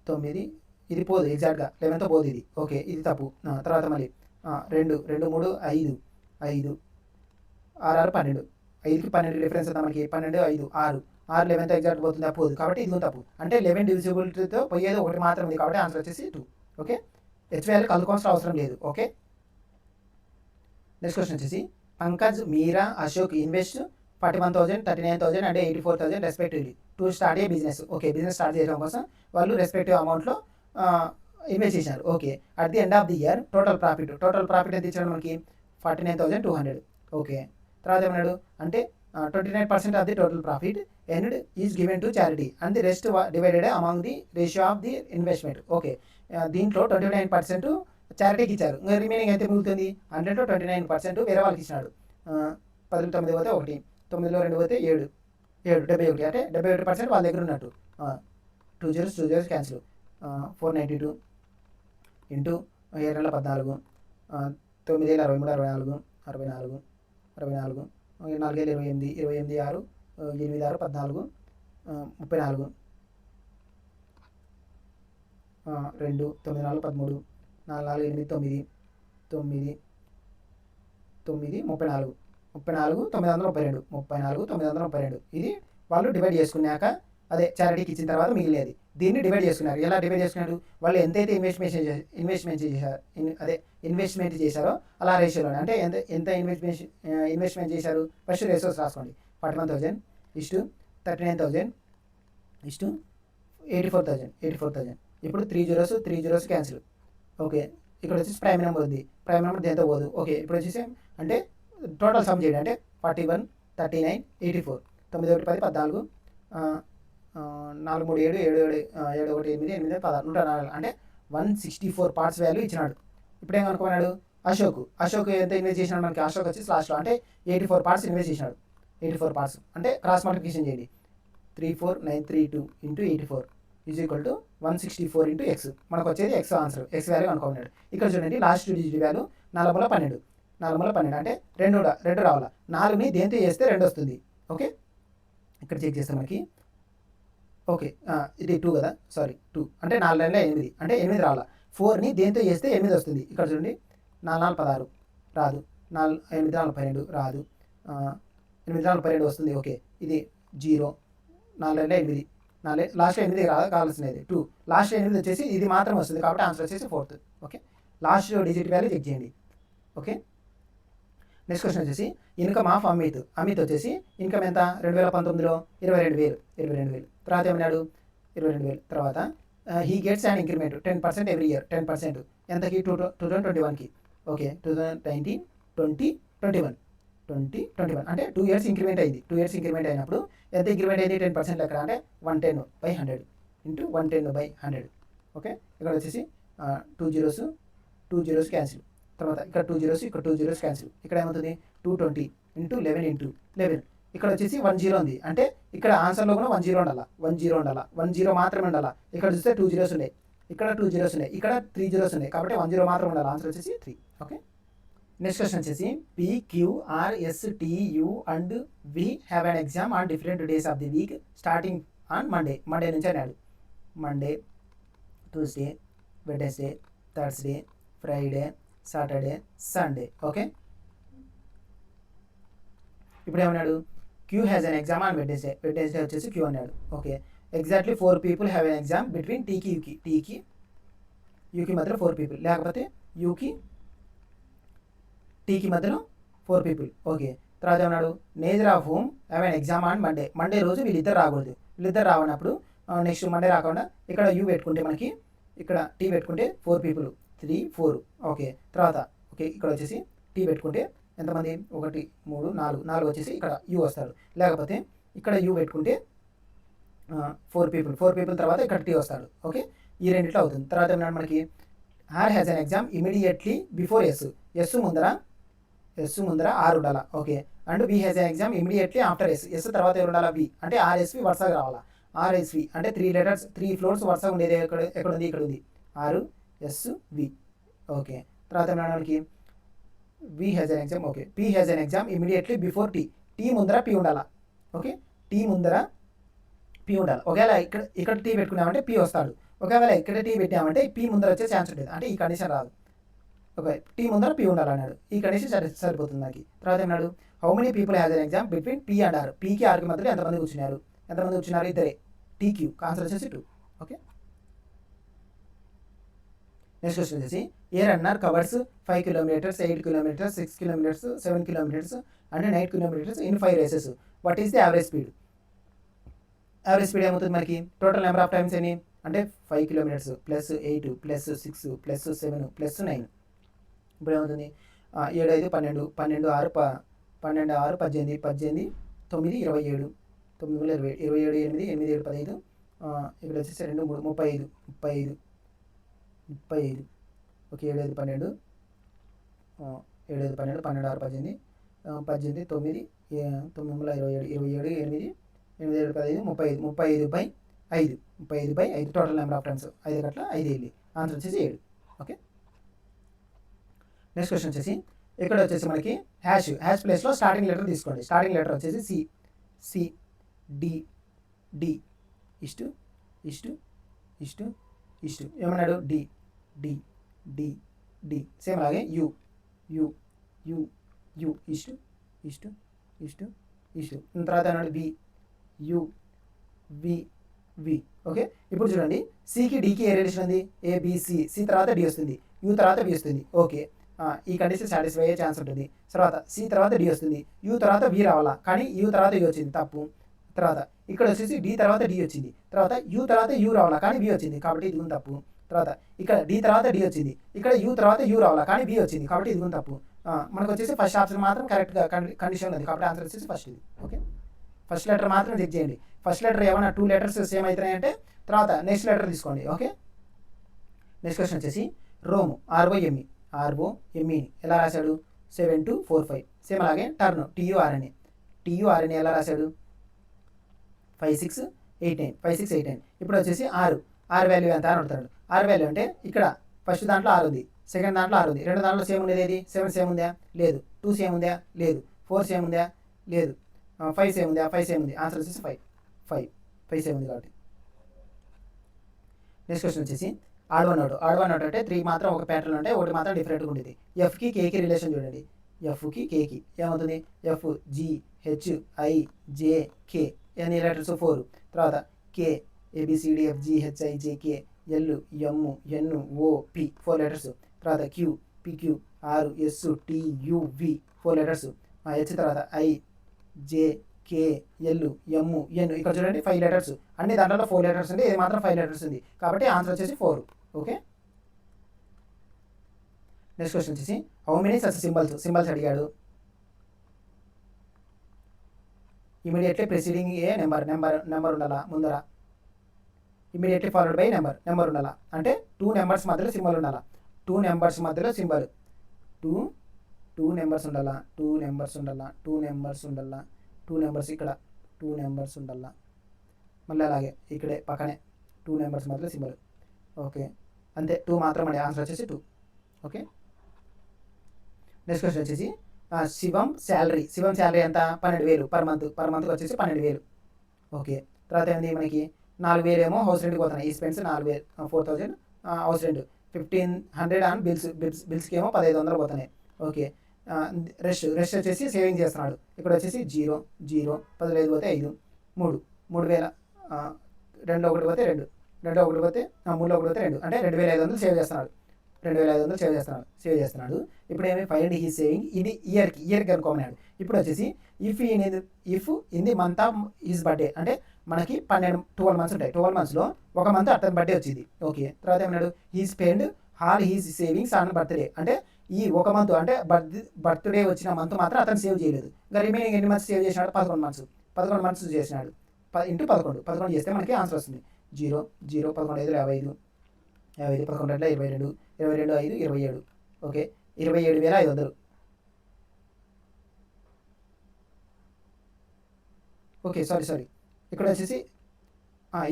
Speaker 1: 9 ఇది పోదు ఎగ్జాక్ట్గా 11తో పోదు ఇది. ఓకే, ఇది తప్పు. తర్వాత మళ్ళీ 2 3 5 5 6 6 12 5కి 12 డిఫరెన్స్ ఉందా మనకి 12 5 6 11తో ఎగ్జాక్ట్ పోతుంది, పోదు కాబట్టి ఇది తప్పు. అంటే 11 డివిజిబిలిటీతో పోయేది ఒకటి మాత్రం ఉంది కాబట్టి ఆన్సర్ వచ్చేసి 2. ఓకే, హెచ్ వాల్యూ కలుకోవాల్సిన అవసరం లేదు. ఓకే, నెక్స్ట్ క్వశ్చన్ వచ్చేసి Pankaj, Meera, Ashok invest 41,000 39,000 and 84,000 respectively to start a business. Okay, business start చేయడం కోసం వాళ్ళు రెస్పెక్టివ్ అమౌంట్లో ఇన్వెస్ట్ చేశారు. Okay, at the end of the year total profit ఎంత ఇచ్చాడు మనకి 49,200. ఓకే, తర్వాత ఏమన్నాడు అంటే 29% of the total profit end is given to charity and the rest divided among the ratio of the investment. Okay, దీంట్లో 29% చారిటీకి ఇచ్చారు, ఇంకా రిమైనింగ్ అయితే మిగులుతుంది 129% వేరే వాళ్ళకి ఇచ్చినాడు. 10 9 పోతే 1 9లో 2 పోతే 7 71 అంటే 78% వాళ్ళ దగ్గర ఉన్నట్టు. 2 zeros క్యాన్సిల్ 492 ఇంటూ 7 నెలల 14 9 ఏళ్ళ 23 64 64 64 4 ఏళ్ళు 28 28 6 8 6 14 34 2 9 4 13 4 4 8 9 9 34 932 ఇది వాళ్ళు డివైడ్ చేసుకున్నాక అదే చారిటీకి ఇచ్చిన తర్వాత మిగిలేది దీన్ని డివైడ్ చేసుకున్నారు. ఎలా డివైడ్ చేసుకున్నారు, వాళ్ళు ఎంతైతే ఇన్వెస్ట్మెంట్ చేశారో అలా రేషియోలో అంటే ఎంత ఇన్వెస్ట్మెంట్ చేశారు ఫస్ట్ రేషియోస్ రాసుకోండి. 41,000 ఇస్టు 39,000 ఇస్టు 84,000. ఇప్పుడు 3 zeros క్యాన్సిల్. ఓకే, ఇక్కడ వచ్చేసి ప్రైమ్ నెంబర్ ఉంది, ప్రైమ్ నెంబర్ దేంతో పోదు. ఓకే, ఇప్పుడు వచ్చేసి అంటే టోటల్ సమ్ చేయండి అంటే 41 39 84 9 1 10 14 4 3 7 7 7 1 8 8 16 104 అంటే 164 పార్ట్స్ వాల్యూ ఇచ్చినాడు. ఇప్పుడు ఏమనుకున్నాడు అశోక్ ఎంత ఇన్వెస్ట్ చేసినాడు మనకి, అశోక్ వచ్చేసి లాస్ట్లో అంటే 84 పార్ట్స్ ఇన్వెస్ట్ చేసినాడు. 84 పార్ట్స్ అంటే క్రాస్ మల్టిప్లికేషన్ చేయండి. 34932 into 84 is equal to 164 into X. మనకు వచ్చేది ఎక్స్ ఆన్సర్, ఎక్స్ వాల్యూ అనుకున్నాడు. ఇక్కడ చూడండి లాస్ట్ డిజిట్ వాల్యూ 4 12 అంటే 2 రావాలా. 4ని దేంతో చేస్తే 2 వస్తుంది. ఓకే, ఇక్కడ చెక్ చేస్తే మనకి ఓకే ఇది 2 కదా, సారీ 2 అంటే 4 2 8 అంటే 8 రావాలా. 4ని దేంతో చేస్తే 8 వస్తుంది. ఇక్కడ చూడండి 4 4 16 రాదు, 8 4 12 రాదు, 8 4 12 వస్తుంది. ఓకే, ఇది 0 4 2 8 లాస్ట్ 8 కావాల్సినది 2 లాస్ట్ 8 వచ్చేసి ఇది మాత్రం వస్తుంది కాబట్టి ఆన్సర్ వచ్చేసి 4th. Okay, last digit value check చేయండి. ఓకే, నెక్స్ట్ క్వశ్చన్ వచ్చేసి ఇన్కమ్ ఆఫ్ అమిత్ వచ్చేసి ఇన్కమ్ ఎంత 2019లో 22,000. తర్వాత ఏమన్నాడు 22,000. తర్వాత he gets and increment 10% every year 10% ఎంతకి 2021కి. ఓకే, 2019 20 21 అంటే 2 years ఇంక్రిమెంట్ అయింది. 2 years ఇంక్రిమెంట్ అయినప్పుడు ఎంత ఇంక్రిమెంట్ అయింది 10% లెక్క అంటే 110/100 ఇంటూ 110/100. ఓకే, ఇక్కడ వచ్చేసి 2 zeros క్యాన్సిల్. తర్వాత ఇక్కడ 2 zeros క్యాన్సిల్. ఇక్కడ ఏమవుతుంది 220 ఇంటూ 11 ఇంటూ 11 ఇక్కడ వచ్చేసి 10 ఉంది, అంటే ఇక్కడ ఆన్సర్లో కూడా 10 ఉండాలి, 10 ఉండాలి, 10 మాత్రమే ఉండాలి. ఇక్కడ చూస్తే 2 zeros ఉన్నాయి, ఇక్కడ 2 zeros ఉన్నాయి, ఇక్కడ 3 zeros ఉన్నాయి, కాబట్టి 10 మాత్రం ఉండాలి. ఆన్సర్ వచ్చేసి 3. ఓకే. నెక్స్ట్ క్వశ్చన్ వచ్చేసి PQRSTU and V have an exam on different days of the week starting on Monday నుంచి అన్నాడు. Monday, Tuesday, Wednesday, Thursday, Friday, Saturday, Sunday. Okay. ఇప్పుడు ఏమన్నాడు, Q has an exam on Wednesday వచ్చేసి Q అన్నాడు. Okay. Exactly 4 people have an exam between టీకి యూకి మధ్యలో 4 people, లేకపోతే యూకి టీకి మధ్యలో 4 people. ఓకే. తర్వాత ఏమన్నాడు, neither of whom have an exam on Monday రోజు వీళ్ళిద్దరు రాకూడదు. వీళ్ళిద్దరు రావనప్పుడు నెక్స్ట్ మండే రాకుండా ఇక్కడ యూ పెట్టుకుంటే మనకి ఇక్కడ టీ పెట్టుకుంటే 4 people, 3, 4. ఓకే. తర్వాత ఓకే ఇక్కడ వచ్చేసి టీ పెట్టుకుంటే ఎంతమంది, 1, 3, 4 వచ్చేసి ఇక్కడ యూ వస్తాడు. లేకపోతే ఇక్కడ యూ పెట్టుకుంటే 4 people తర్వాత ఇక్కడ టీ వస్తాడు. ఓకే. ఈ రెండిట్లో అవుతుంది. తర్వాత ఏమన్నాడు మనకి, R has an exam immediately before S ముందర ఆర్ ఉండాలా. Okay. And B has an exam immediately after S తర్వాత ఎవరు ఉండాలా, బి. అంటే ఆర్ఎస్వి వరుసగా రావాలా. ఆర్ఎస్వి అంటే 3 letters 3 floors వరుసగా ఉండేది ఎక్కడ ఉంది, ఇక్కడ ఉంది, RSV. ఓకే. తర్వాత ఏమన్నాడు మనకి, V has an exam. Okay. P has an exam immediately before T ముందర పి ఉండాలా. ఓకే. టీ ముందర పి ఉండాలి. ఒకవేళ ఇక్కడ టీ పెట్టుకున్నామంటే పి వస్తాడు. ఒకవేళ ఇక్కడ టీ పెట్టామంటే పి ముందర వచ్చే ఛాన్స్ ఉంటుంది, అంటే ఈ కండిషన్ రాదు. ఓకే. టీ ముందర పి ఉండాలన్నాడు. ఈ కండిషన్ సరిపోతుంది నాకు. తర్వాత ఏమన్నాడు, how many people has an exam between P and R. పీకి ఆర్కి మధ్యలో ఎంతమంది కూర్చున్నారు, ఇద్దరే. టీక్యూ ఆన్సర్ వచ్చేసి 2. ఓకే. నెక్స్ట్ క్వశ్చన్ వచ్చేసి, a runner covers 5 kilometers, 8 kilometers, 6 kilometers, 7 kilometers and 9 kilometers in 5 races. What is the average speed? Average speed ఏమవుతుంది మనకి, టోటల్ నెంబర్ ఆఫ్ టైమ్స్ అని అంటే 5 kilometers plus 8 plus 6 plus 7 plus 9. ఇప్పుడు ఏమవుతుంది, 7, 5, 12, 12, 6, 12, 6, 18, 18, 9, 27, 9, 27, 8, 8, 7, 15, ఇక్కడ వచ్చేసి 2, 3, 35, 35. Okay. 7, 5, 12, 7, 5, 12, 12, 6, 18, 18, 9, 9, 27, 27, 8, 8, 7, 15, 35, 35/5 total number of times 5 గట్ల 5 వెళ్ళి ఆన్సర్ వచ్చేసి 7. ఓకే. నెక్స్ట్ క్వశ్చన్ వచ్చేసి, ఇక్కడ వచ్చేసి మనకి హ్యాష్ ప్లేస్లో స్టార్టింగ్ లెటర్ తీసుకోండి. స్టార్టింగ్ లెటర్ వచ్చేసి సి డి ఇష్టు ఏమన్నాడు, డి సేమ్ అలాగే యు ఇష్టు తర్వాత అన్నాడు వి. ఓకే. ఇప్పుడు చూడండి, సికి డికి ఏ రిలేషన్ ఉంది, సి తర్వాత డి వస్తుంది, యూ తర్వాత బి వస్తుంది. ఓకే. ఈ కండిషన్ సాటిస్ఫై అయ్యే ఛాన్స్ ఉంటుంది. తర్వాత సి తర్వాత డి వస్తుంది, యూ తర్వాత వి రావాలా, కానీ యూ తర్వాత యూ వచ్చింది, తప్పు. తర్వాత ఇక్కడ వచ్చేసి డి తర్వాత డి వచ్చింది, తర్వాత యూ తర్వాత యూ రావాలా, కానీ బి వచ్చింది, కాబట్టి ఇది కూడా తప్పు. తర్వాత ఇక్కడ డి తర్వాత డి వచ్చింది, ఇక్కడ యూ తర్వాత యూ రావాలా, కానీ బి వచ్చింది, కాబట్టి ఇది కూడా తప్పు. మనకు వచ్చేసి ఫస్ట్ ఆప్షన్ మాత్రం కరెక్ట్గా కండిషన్ ఉంది, కాబట్టి ఆన్సర్ వచ్చేసి ఫస్ట్ ఇది. ఓకే. ఫస్ట్ లెటర్ మాత్రం చెక్ చేయండి. ఫస్ట్ లెటర్ ఏమైనా 2 letters సేమ్ అవుతున్నాయంటే తర్వాత నెక్స్ట్ లెటర్ తీసుకోండి. ఓకే. నెక్స్ట్ క్వశ్చన్ వచ్చేసి, రోమ్ ROME ఎలా రాశాడు, 7245. సేమ్ అలాగే టర్న్ TURN ఎలా రాశాడు, 5689. ఇప్పుడు వచ్చేసి ఆర్ వాల్యూ ఎంత అని అడుగుతాడు. ఆర్ వాల్యూ అంటే ఇక్కడ ఫస్ట్ దాంట్లో 6 ఉంది, సెకండ్ దాంట్లో 6 ఉంది, రెండు దాంట్లో సేమ్ ఉండేది ఏది, 7 సేమ్ ఉందా, లేదు. 2 సేమ్ ఉందా, లేదు. 4 సేమ్ ఉందా, లేదు. 5 సేమ్ ఉందా, 5 సేమ్ ఉంది. ఆన్సర్ వచ్చేసి 5 సేమ్ ఉంది కాబట్టి. నెక్స్ట్ క్వశ్చన్ వచ్చేసి, ఆడ్ వన్ అవుట్ అంటే 3 మాత్రం ఒక ప్యాటర్న్ ఉంటాయి, ఒకటి మాత్రం డిఫరెంట్గా ఉంటుంది. ఎఫ్కి కేకి రిలేషన్ చూడండి. ఎఫ్కి కేకి ఏమవుతుంది, FGHIJK ఎన్ని లెటర్స్ 4. తర్వాత K ABCDFGHIJK LMNOP 4 letters. తర్వాత QPQRSTUV 4 letters. H తర్వాత IJKLMN ఇక్కడ చూడండి 5 letters. అన్ని దాంట్లో 4 letters ఉంది, ఇది మాత్రం 5 letters ఉంది, కాబట్టి ఆన్సర్ వచ్చేసి 4. ఓకే. నెక్స్ట్ క్వశ్చన్ వచ్చేసి, హౌ మెనీ సచ్ సింబల్స్ అడిగాడు. ఇమీడియట్లీ ప్రెసిడింగ్ ఏ నెంబర్ ఉండాలా ముందర, ఇమీడియట్లీ ఫాలోడ్ బై నెంబర్ ఉండాలా, అంటే 2 numbers మధ్యలో సింబల్ ఉండాలా. 2 numbers మధ్యలో సింబల్, 2 numbers ఉండాలా, 2 numbers ఉండాలా, 2 numbers ఉండాలా, 2 2 నెంబర్స్ ఇక్కడ 2 నెంబర్స్ ఉండాల, మళ్ళీ అలాగే ఇక్కడే పక్కనే 2 నెంబర్స్ మాత్రం సింబల్. ఓకే, అంతే 2 మాత్రం అండి. ఆన్సర్ వచ్చేసి 2. ఓకే, నెక్స్ట్ క్వశ్చన్ వచ్చేసి శివం శాలరీ ఎంత? 12,000 పర్ మంత్కి వచ్చేసి 12,000. ఓకే, తర్వాత ఏంది మనకి 4,000 ఏమో హౌస్ రెంట్కి పోతున్నాయి. ఈ స్పెండ్స్ 4,000, 4,000 హౌస్ రెంట్, 1,500 ఆన్ బిల్స్కి ఏమో 1,500 పోతున్నాయి. ఓకే, రెస్ట్ వచ్చేసి సేవింగ్ చేస్తున్నాడు. ఇక్కడ వచ్చేసి 0 0 15 పోతే 5 3 3,000 2 1 పోతే 2 2 1 పోతే 3 1 పోతే 2 అంటే 2,500 సేవ్ చేస్తున్నాడు. 2,500 సేవ్ చేస్తున్నాడు. ఇప్పుడు ఏమి ఫైండ్ హీ సేవింగ్, ఇది ఇయర్కి అనుకోమన్నాడు. ఇప్పుడు వచ్చేసి if in the month of his birthday, అంటే మనకి 12 మంత్స్ ఉంటాయి. 12 మంత్స్లో ఒక మంత్ అతని బర్త్డే వచ్చింది. ఓకే, తర్వాత ఏమన్నాడు he spend all he's savings on birthday, అంటే ఈ ఒక మంత్ అంటే బర్త్డే వచ్చిన మంత్ మాత్రం అతను సేవ్ చేయలేదు. ఇంకా రిమైనింగ్ ఎన్ని మంత్స్ సేవ్ చేసినాడు? 11 మంత్స్ చేసినాడు. 11 చేస్తే మనకి ఆన్సర్ వస్తుంది 0 0 11 5 55 55 11 22 22 5 27. ఓకే, 27,500. ఓకే, సారీ ఇక్కడ వచ్చేసి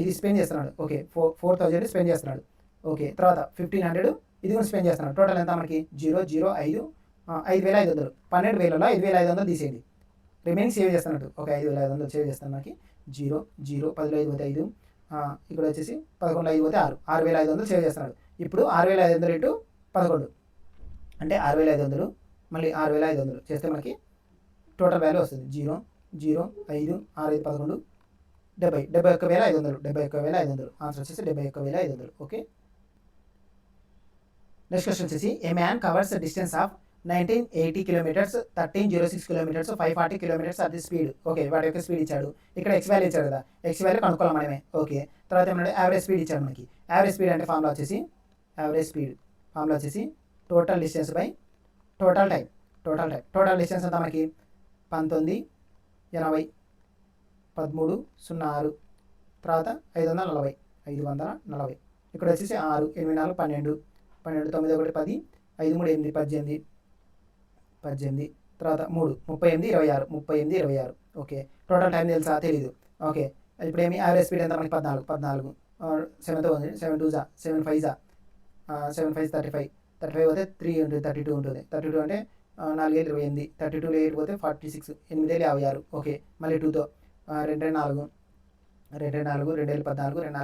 Speaker 1: ఇది స్పెండ్ చేస్తున్నాడు. ఓకే, 4,000 స్పెండ్ చేస్తున్నాడు. ఓకే, తర్వాత 1,500 ఇది కూడా స్పెండ్ చేస్తున్నాడు. టోటల్ ఎంత మనకి 0 0 5 5,500. 12,000లో 5,500 తీసేయండి, రిమైనింగ్ సేవ్ చేస్తున్నట్టు. ఓకే, 5,500 సేవ్ చేస్తాను. మనకి 0 0 15 పోతే 5, ఇక్కడ వచ్చేసి 11 5 పోతే 6 6,500 సేవ్ చేస్తున్నాడు. ఇప్పుడు 6,500 ఇంటూ 11 అంటే 6,500 మళ్ళీ 6,500 చేస్తే మనకి టోటల్ వాల్యూ వస్తుంది 0 0 5 6 5 11 70 71,500 71,500. ఆన్సర్ వచ్చేసి 71,500. ఓకే, నెక్స్ట్ క్వశ్చన్ వచ్చేసి ఏ man covers distance of 1980 kilometres 1306 kilometres 540 kilometres at the speed. Okay, వాటి యొక్క స్పీడ్ ఇచ్చాడు. ఇక్కడ ఎక్స్ వాల్యూ ఇచ్చాడు కదా, ఎక్స్ వాల్యూ కనుక్కోవాలి మనమే. ఓకే, తర్వాత ఏమన్నా యావరేజ్ స్పీడ్ ఇచ్చాడు మనకి. యావరేజ్ స్పీడ్ అంటే ఫార్ములా వచ్చేసి total distance by total time. Total distance అంతా మనకి 1980 1306 తర్వాత 540. ఇక్కడ వచ్చేసి 6 8 4 12 12 9 1 10 5 3 8 18 తర్వాత 3 38 26. ఓకే, టోటల్ టైం తెలుసా? తెలీదు. ఓకే, ఇప్పుడు ఏమి యావరేజ్ స్పీడ్ ఎంత మనకి 14 7 2 7 5 7 5 35 పోతే 3 ఉంటుంది 32 ఉంటుంది. 32 అంటే 4 28 32 8 పోతే 46 8 56. ఓకే, మళ్ళీ 2తో 2 4 2 4 2 14 2 4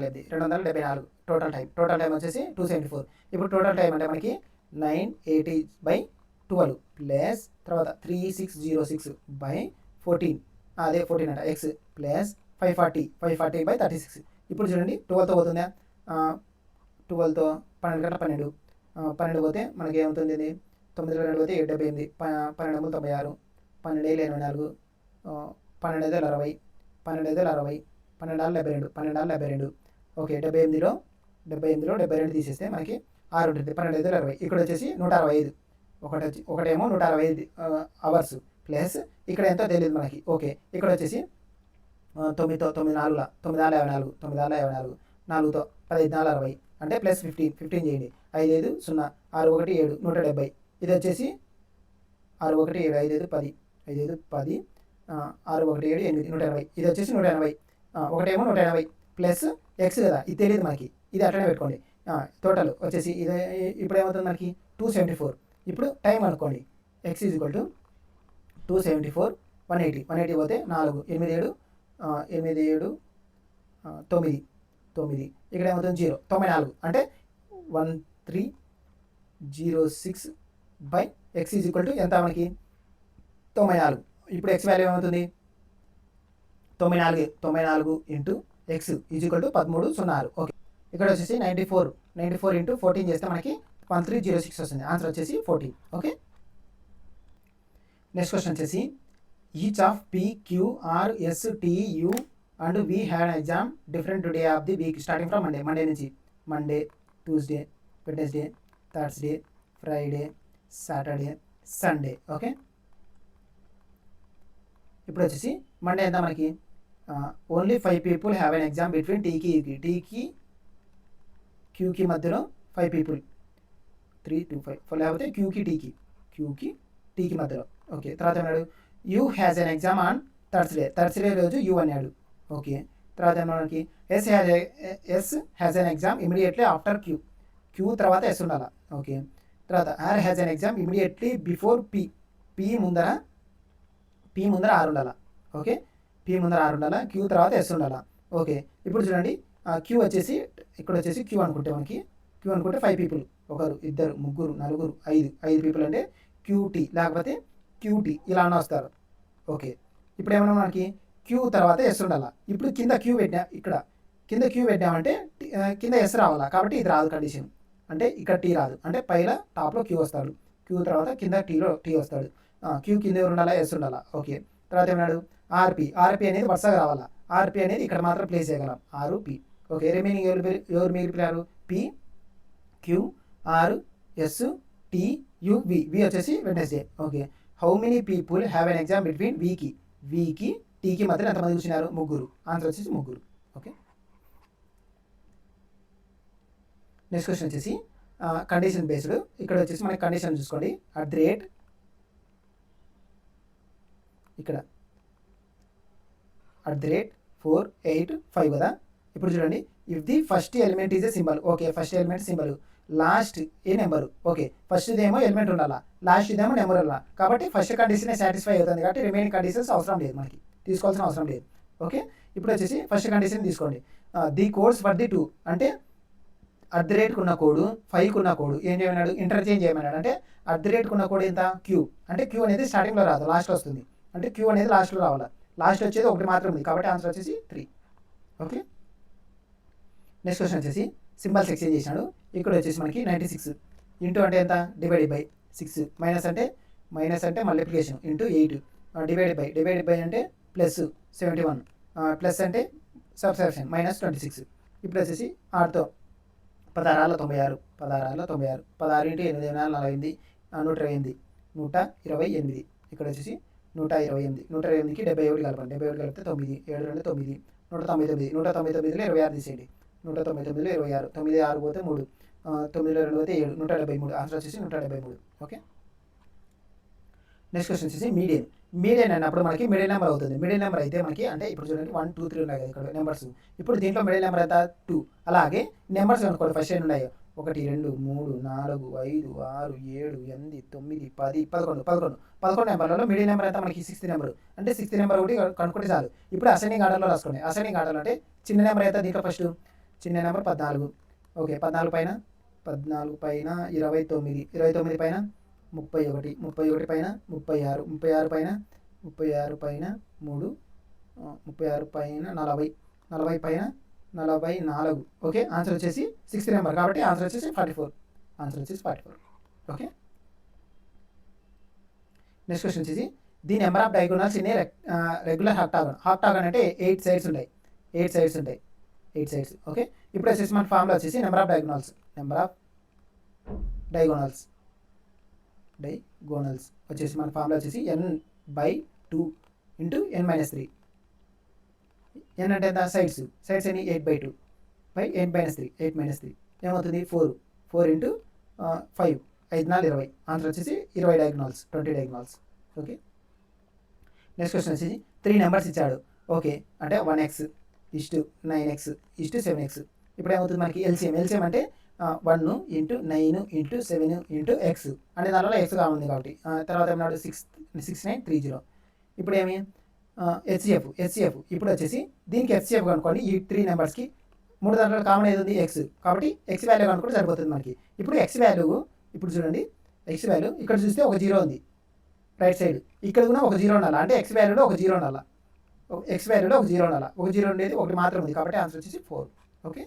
Speaker 1: 274. టోటల్ టైం వచ్చేసి 274. ఇప్పుడు టోటల్ టైం అంటే మనకి 980/12 ప్లస్ తర్వాత 3606/14 అదే 14 అంటే ఎక్స్ ప్లస్ 540/36. ఇప్పుడు చూడండి 12తో పోతుందా? 12తో 12 కన్నా 12 పోతే మనకి ఏమవుతుంది? ఇది 9 2 పోతే 778 12 96 12 84 12 60 12 72. ఓకే, 78లో 72 తీసేస్తే మనకి 6 ఉంటుంది. 12 60. ఇక్కడ వచ్చేసి 165. ఒకటేమో 165 అవర్స్ ప్లస్ ఇక్కడ ఎంతో తెలియదు మనకి. ఓకే, ఇక్కడ వచ్చేసి 9తో 9 4 9 54 4తో 15 60 అంటే ప్లస్ 15 చేయండి. 5 5 0 6 1 7 170. ఇది వచ్చేసి 6 1 7 5 5 10 5 5 10 6 1 7 8 180. ఇది వచ్చేసి 180. ఒకటేమో 180 ప్లస్ ఎక్స్ కదా, ఇది తెలియదు మనకి, ఇది అట్లనే పెట్టుకోండి. టోటల్ వచ్చేసి ఇది ఇప్పుడు ఏమవుతుంది మనకి 274. ఇప్పుడు టైం అనుకోండి, ఎక్స్ ఈజ్ ఈక్వల్ టు 274 180 పోతే 4 8 7 9 ఇక్కడ ఏమవుతుంది 0 94 అంటే 1306/x ఈజ్ ఈక్వల్ టు ఎంత మనకి 94. ఇప్పుడు ఎక్స్ వాల్యూ ఏమవుతుంది 94 into X is equal to 1306. Okay, ఇక్కడ వచ్చేసి 94 ఇంటూ 14 చేస్తే మనకి 1306 వస్తుంది. ఆన్సర్ వచ్చేసి 14. ఓకే, నెక్స్ట్ క్వశ్చన్ వచ్చేసి each of PQRSTU and V had exam different day of the week starting from Monday నుంచి Monday, Tuesday, Wednesday, Thursday, Friday, Saturday, Sunday. Okay, ఇప్పుడు వచ్చేసి మండే ఎంత మనకి only 5 people have an exam between టీకి క్యూకి మధ్యలో 5 people 3 2 5 లేకపోతే క్యూకి టీకి మధ్యలో. ఓకే, తర్వాత ఏమన్నాడు U has an exam on Thursday రోజు యూ అన్నాడు. ఓకే, తర్వాత మనకి S has an exam immediately after Q తర్వాత ఎస్ ఉండాలి. ఓకే, తర్వాత R has an exam immediately before P ముందర ఆర్ ఉండాలి. ఓకే, పి ముందర ఆర్ ఉండాలా, క్యూ తర్వాత ఎస్ ఉండాలా. ఓకే, ఇప్పుడు చూడండి క్యూ వచ్చేసి ఇక్కడ వచ్చేసి క్యూ అనుకుంటే 5 పీపుల్, ఒకరు, ఇద్దరు, ముగ్గురు, నలుగురు, 5 పీపుల్ అంటే క్యూటీ లేకపోతే క్యూటీ ఇలా అన్న వస్తారు. ఓకే, ఇప్పుడు ఏమన్నా మనకి క్యూ తర్వాత ఎస్ ఉండాలా. ఇప్పుడు కింద క్యూ పెట్టామంటే కింద ఎస్ రావాలా, కాబట్టి ఇది రాదు కండిషన్. అంటే ఇక్కడ టీ రాదు, అంటే పైన టాప్లో క్యూ వస్తాడు, క్యూ తర్వాత కింద టీ వస్తాడు. క్యూ కింద ఎవరు ఉండాలా, ఎస్ ఉండాలా. ఓకే, తర్వాత ఏమన్నాడు ఆర్పి అనేది వరుసగా రావాలా. ఆర్పి అనేది ఇక్కడ మాత్రం ప్లేస్ చేయగలం, ఆరు పి. ఓకే, రిమైనింగ్ ఎవరు మిగిలిపోయారు, P, Q, R, S, T, U, V వచ్చేసి Wednesday. Okay, how many people have an exam between వికి టీకి మధ్యలో ఎంతమంది కూర్చున్నారు, ముగ్గురు. ఆన్సర్ వచ్చేసి ముగ్గురు. ఓకే, నెక్స్ట్ క్వశ్చన్ వచ్చేసి కండిషన్ బేస్డ్. ఇక్కడ వచ్చేసి మనకి కండిషన్ చూసుకోండి. అట్ ది రేట్ ఇక్కడ @485 కదా. ఇప్పుడు చూడండి, if the first element is a symbol. Okay, first element symbol, last a number. Okay, ఫస్ట్దేమో ఎలిమెంట్ ఉండాలా, లాస్ట్ ఇదేమో నెంబర్ ఉండాలా. కాబట్టి ఫస్ట్ కండిషనే సాటిస్ఫై అవుతుంది, కాబట్టి రిమైనింగ్ కండిషన్స్ అవసరం లేదు, మనకి తీసుకోవాల్సిన అవసరం లేదు. ఓకే, ఇప్పుడు వచ్చేసి ఫస్ట్ కండిషన్ తీసుకోండి. ది కోడ్స్ ఫర్ ది 2 అంటే @ ఉన్న కోడ్ 5 ఉన్న కోడ్ ఏం చేయమన్నాడు, ఇంటర్చేంజ్ చేయమన్నాడు. అంటే @ ఉన్న కోడ్ ఎంత, క్యూ. అంటే క్యూ అనేది స్టార్టింగ్లో రాదు, లాస్ట్ వస్తుంది. అంటే క్యూ అనేది లాస్ట్లో రావాలి. లాస్ట్ వచ్చేది ఒకటి మాత్రం ఉంది, కాబట్టి ఆన్సర్ వచ్చేసి 3. ఓకే, నెక్స్ట్ క్వశ్చన్ వచ్చేసి సింబల్స్ ఎక్స్చేంజ్ చేసినాడు. ఇక్కడ వచ్చేసి మనకి 96 ఇంటూ అంటే ఎంత, డివైడ్ బై 6, మైనస్ అంటే మల్టిప్లికేషన్ ఇంటూ 8, డివైడ్ బై అంటే ప్లస్ 71, ప్లస్ అంటే సబ్ట్రాక్షన్ -26. ఇప్పుడు వచ్చేసి ఆరుతో 16 96, 16 ఇంటూ 8 48, 128. ఇక్కడ వచ్చేసి 128కి 71 కలపండి, 71 కలిపితే 9, 7 2 9, 199. 199లో 26 తీసేయండి, 199లో 26, 9 6 పోతే 3, 9లో 2 పోతే 7, 173. ఆన్సర్ వచ్చేసి 173. ఓకే, నెక్స్ట్ క్వశ్చన్ వచ్చేసి మీడియన్ అన్నప్పుడు మనకి మిడిల్ నెంబర్ అవుతుంది. మిడిల్ నెంబర్ అయితే మనకి అంటే ఇప్పుడు చూడండి 1 2 3 ఉన్నాయి కదా ఇక్కడ నెంబర్స్. ఇప్పుడు దీంట్లో మిడిల్ నెంబర్ ఎంత, 2. అలాగే నెంబర్స్ అనుకోండి ఫస్ట్ ఎన్ని ఉన్నాయి, 1 2 3 4 5 6 7 8 9 10 11 నెంబర్లలో మిడిల్ నెంబర్ ఎంత మనకి 6th నెంబర్. అంటే 6th నెంబర్ ఒకటి కనుక్కుంటే చాలు. ఇప్పుడు అసెండింగ్ ఆర్డర్లో రాసుకోండి. అసెండింగ్ ఆర్డర్లో అంటే చిన్న నెంబర్ అయితే దీంట్లో ఫస్ట్ చిన్న నెంబర్ 14. ఓకే, 14 పైన 29, 29 పైన 31, 31 పైన 36, 36 పైన 36 పైన 3, 36 పైన 40, 40 పైన 44. ఓకే, ఆన్సర్ వచ్చేసి 6th నెంబర్, కాబట్టి ఆన్సర్ వచ్చేసి 44. ఆన్సర్ వచ్చేసి 44. ఓకే, నెక్స్ట్ క్వశ్చన్ వచ్చేసి the number of diagonals in a regular octagon అంటే 8 సైడ్స్ ఉంటాయి. 8 సైడ్స్. ఓకే, ఇప్పుడు వచ్చేసి మన ఫార్ములా వచ్చేసి నెంబర్ ఆఫ్ డయాగోనల్స్ వచ్చేసి మన ఫార్ములా వచ్చేసి n/2 ఇంటూ n-3. n అంటే ఎంత, సైడ్స్ అని 8/2 బై n-3, 8-3 ఏమవుతుంది 4 ఇంటూ 5, 5 4 20. ఆన్సర్ వచ్చేసి 20 diagonals, 20 diagonals. Okay, next question వచ్చేసి 3 నెంబర్స్ ఇచ్చాడు. ఓకే, అంటే 1x = 9x = 7x. ఇప్పుడు ఏమవుతుంది మనకి ఎల్సిఎం అంటే 1 ఇంటూ 9 ఇంటూ 7 ఇంటూ ఎక్స్ అంటే దానివల్ల ఎక్స్గా ఉంది కాబట్టి. తర్వాత ఏమన్నాడు 6930. ఇప్పుడు ఏమి హెచ్సిఎఫ్. ఇప్పుడు వచ్చేసి దీనికి హెచ్సిఎఫ్ కనుక్కోండి. ఈ 3 నెంబర్స్కి 3 దాంట్లో కామన్ ఏది ఉంది ఎక్స్, కాబట్టి ఎక్స్ వాల్యూ కనుక్కుంటే సరిపోతుంది మనకి. ఇప్పుడు ఎక్స్ వాల్యూ ఇప్పుడు చూడండి, ఎక్స్ వాల్యూ ఇక్కడ చూస్తే ఒక 0 ఉంది రైట్ సైడ్, ఇక్కడ కూడా ఒక 0 ఉండాలి. అంటే ఎక్స్ వాల్యూలో ఒక 0 ఉండాలి, ఎక్స్ వాల్యూలో ఒక 0 ఉండాలి. ఒక 0 ఉండేది ఒకటి మాత్రం ఉంది, కాబట్టి ఆన్సర్ వచ్చేసి 4. ఓకే,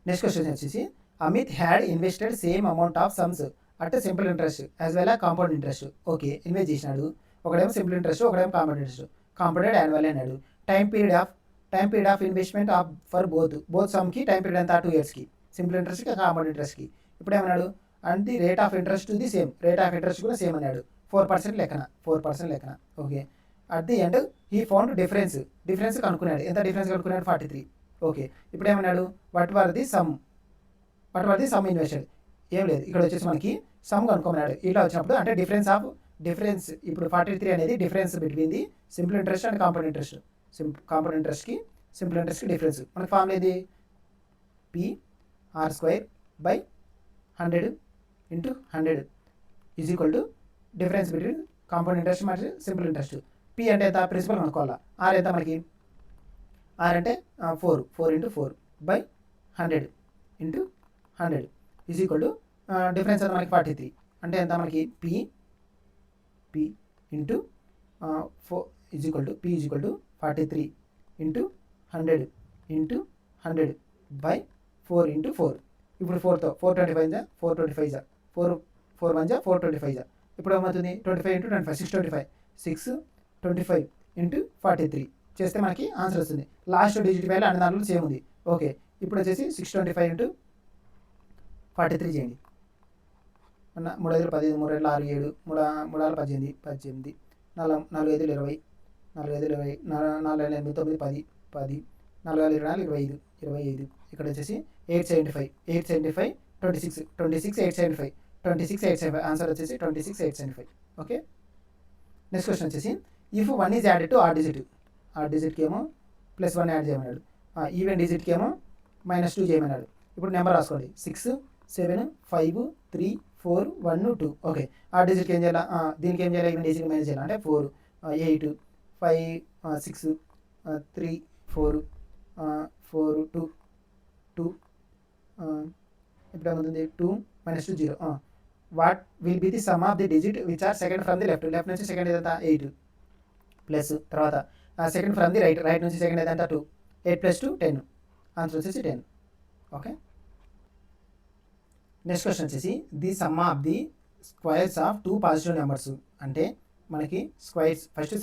Speaker 1: నెక్స్ట్ క్వశ్చన్ వచ్చేసి Amit had invested same amount of sums at simple interest as well as compound interest. Okay, invest చేసినాడు. ఒకడేమో సింపుల్ ఇంట్రెస్ట్, ఒకడేమో కాంపౌండ్ ఇంట్రెస్ట్. కాంపౌండెడ్ యాన్యువల్ అన్నాడు. Time period of investment of for both సమ్కి time period ఎంత 2 yearsకి, simple ఇంట్రెస్ట్కి compound ఇంట్రెస్ట్కి. ఇప్పుడు ఏమన్నాడు and the rate of interest the same, rate of interest కూడా సేమ్ అన్నాడు. 4% లెక్కన. Okay, at the end he found difference కనుక్కున్నాడు. ఎంత డిఫరెన్స్ కనుక్కున్నాడు 43. ఓకే, ఇప్పుడు ఏమన్నాడు what were the sum invested. ఏం లేదు, ఇక్కడ వచ్చేసి మనకి సమ్ కనుక్కోమన్నాడు. ఇట్లా వచ్చినప్పుడు అంటే డిఫరెన్స్ ఆఫ్ డిఫరెన్స్ ఇప్పుడు 43 అనేది difference between the simple interest and compound interest. Compound ఇంట్రెస్ట్కి సింపుల్ ఇంట్రెస్ట్కి డిఫరెన్స్. మనకి ఫార్ములా ఏది P/100 into 100 is equal to difference between compound interest మరియు సింపుల్ ఇంట్రెస్ట్. P అంటే ఎంత ప్రిన్సిపల్ కనుక్కోవాలా. R ఎంత మనకి R అంటే 4 into 4/100 into 100 is equal to difference ఎంత మనకి 43 అంటే ఎంత మనకి P into 4 is equal to 43 into 100 into 100/4 into 4. ఇప్పుడు 4తో 425 425 4 1 425. ఇప్పుడు ఏమవుతుంది 25 ఇంటూ 25 625 ఇంటూ 43 చేస్తే మనకి ఆన్సర్ వస్తుంది. లాస్ట్ డిజిట్ వాల్యూ అన్ని దాంట్లో సేమ్ ఉంది. ఓకే, ఇప్పుడు వచ్చేసి 625 ఇంటూ 43 చేయండి. 3 5 15 3 2 6 7 3 6 18 18 4 5 20 4 5 20 4 8 9 10 10 4 5 24 25 ఇక్కడ వచ్చేసి 875 26 875 26 ఆన్సర్ వచ్చేసి 26 875. ఓకే, నెక్స్ట్ క్వశ్చన్ వచ్చేసి if 1 is added to odd డిజిట్కి ఏమో +1 యాడ్ చేయమన్నాడు, ఈవెన్ డిజిట్కి ఏమో -2 చేయమన్నాడు. ఇప్పుడు నెంబర్ రాసుకోండి 6 7 5 3 4 1 2. ఓకే, ఆ డిజిట్కి ఏం చేయాలి, దీనికి ఏం చేయాలి, ఈవెన్ డిజిట్కి మైనస్ చేయాలి. అంటే 4 8 5 6 3 4 4 2 2 ఇప్పుడు ఏమవుతుంది 2 -2 0. What will be the sum of the digit which are second from the left నుంచి సెకండ్ ఏదంతా 8 ప్లస్ తర్వాత సెకండ్ ఫ్రమ్ ది రైట్ నుంచి సెకండ్ ఏదంతా 2 8 + 2 10 ఆన్సర్ వచ్చేసి 10. ఓకే, నెక్స్ట్ క్వశ్చన్ వచ్చేసి the sum of the squares of 2 positive numbers. అంటే మనకి squares first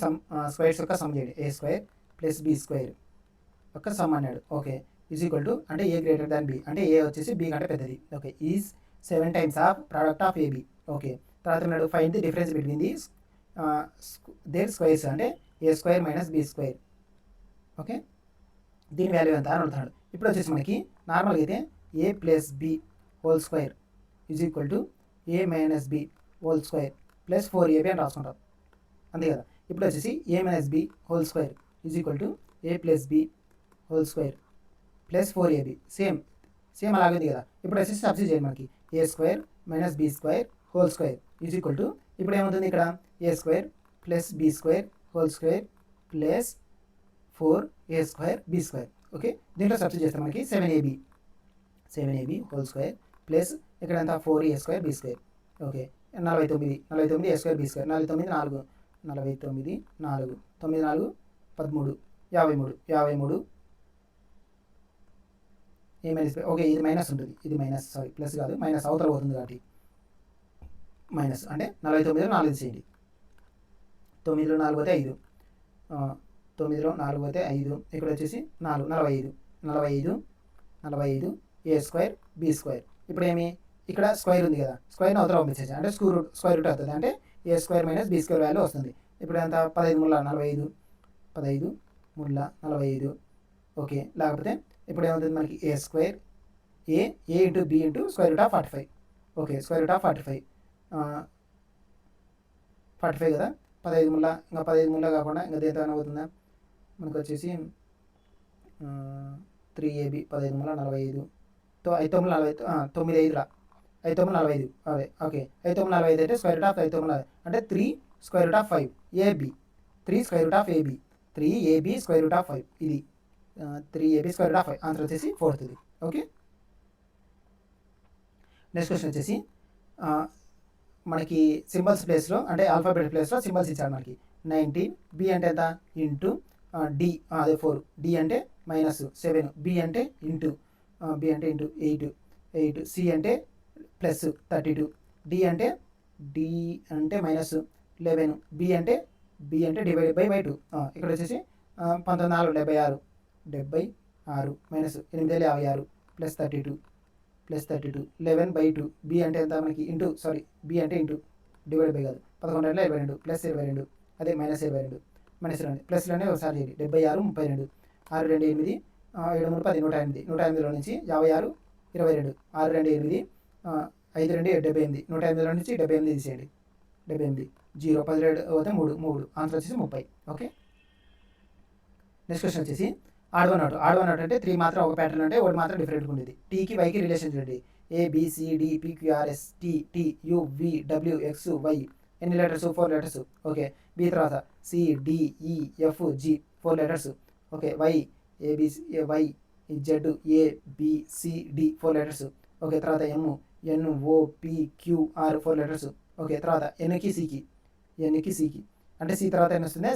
Speaker 1: squares యొక్క సమ్ చేయండి. A² + B² యొక్క సమ్ అన్నాడు. ఓకే, ఈజ్ ఈక్వల్ టు అంటే A గ్రేటర్ దాన్ B అంటే A వచ్చేసి B కంటే పెద్దది. Okay, is 7 times of product of AB. Okay, తర్వాత ఉన్నాడు find the difference between the their squares అంటే A² - B². ఓకే, దీని వాల్యూ ఎంత అని అడుగుతున్నాడు. ఇప్పుడు వచ్చేసి మనకి నార్మల్గా అయితే A + B² is equal to A - B² + 4AB అని రాసుకుంటాం, అంతే కదా. ఇప్పుడు వచ్చేసి A - B² is equal to A + B² + 4AB same అలాగే ఉంది కదా. ఇప్పుడు వచ్చేసి సబ్స్టిట్యూట్ చేయండి. మనకి A² - B² is equal to ఇప్పుడు ఏమవుతుంది ఇక్కడ A² + B² + 4A² B². Okay, దీంట్లో సబ్స్టిట్యూట్ చేస్తే మనకి 7AB² ప్లస్ ఇక్కడ ఎంత 4A² B². Okay, 49 A² B² 49 4 49 4 9 4 13 53 A - okay, ఇది మైనస్ ఉంటుంది, ఇది మైనస్ సారీ ప్లస్ కాదు మైనస్ అవతల పోతుంది కాబట్టి మైనస్ అంటే 49లో 4 చేయండి. 9లో 4 పోతే 5 9లో 4 పోతే 5 ఇక్కడ వచ్చేసి 4 45 A² B². ఇప్పుడు ఏమి ఇక్కడ స్క్వేర్ ఉంది కదా, స్క్వేర్ని అవతల పంపించేసి అంటే స్క్వేర్ రూట్ అవుతుంది. అంటే A² - B² వాల్యూ వస్తుంది. ఇప్పుడు ఎంత 15 3 45 15 3 45. ఓకే, లేకపోతే ఇప్పుడు ఏమవుతుంది మనకి A² A into B into √45. Okay, √45 45 కదా, 15 3 ఇంకా 15 3 కాకుండా ఇంకా దేంతో అవుతుందా మనకు వచ్చేసి 3AB 15 3 45 5 9 45 9 5 5 9 45 అదే. ఓకే, 5 9 45 అయితే √5 9 అంటే 3 √5 AB 3 √5 3AB √5 ఇది 3AB √5 ఆన్సర్ వచ్చేసి 4th. ఓకే, నెక్స్ట్ క్వశ్చన్ వచ్చేసి మనకి సింబల్స్ ప్లేస్లో అంటే ఆల్ఫాబెట్ ప్లేస్లో సింబల్స్ ఇచ్చాడు మనకి 19 B అంటే ఎంత ఇంటూ D అదే 4 D అంటే -7 B అంటే ఇంటూ 8 C అంటే +32 D అంటే -11 B అంటే డివైడ్ బై 2. ఇక్కడ వచ్చేసి 19 4 76 -8 56 11/2 B అంటే ఎంత మనకి ఇంటూ సారీ B అంటే ఇంటూ డివైడ్ బై కాదు 11 22 +22 అదే -22 -2 ప్లస్లోనే ఒకసారి చేయండి. 76 32 6 2 8 7 3 10 108 108లో నుంచి 56 22 6 2 8 5 2 78 108లో నుంచి 78 తీసేయండి 78 0 17 పోతే 3 3 ఆన్సర్ వచ్చేసి 30. ఓకే. నెక్స్ట్ క్వశ్చన్ వచ్చేసి ఆడవన్ అంటే 3 మాత్రం ఒక ప్యాటర్న్ అంటే ఒకటి మాత్రం డిఫరెంట్గా ఉండేది. టీకి వైకి రిలేషన్ చూడండి. ABCD PQRS TUVWXY ఎన్ని లెటర్స్? 4 లెటర్స్. ఓకే. బి తర్వాత CDEFG 4 letters. Okay. YABCD 4 letters. Okay. తర్వాత MNOPQR 4 లెటర్స్. ఓకే. తర్వాత ఎన్కి సికి అంటే సి తర్వాత ఎన్ వస్తుంది,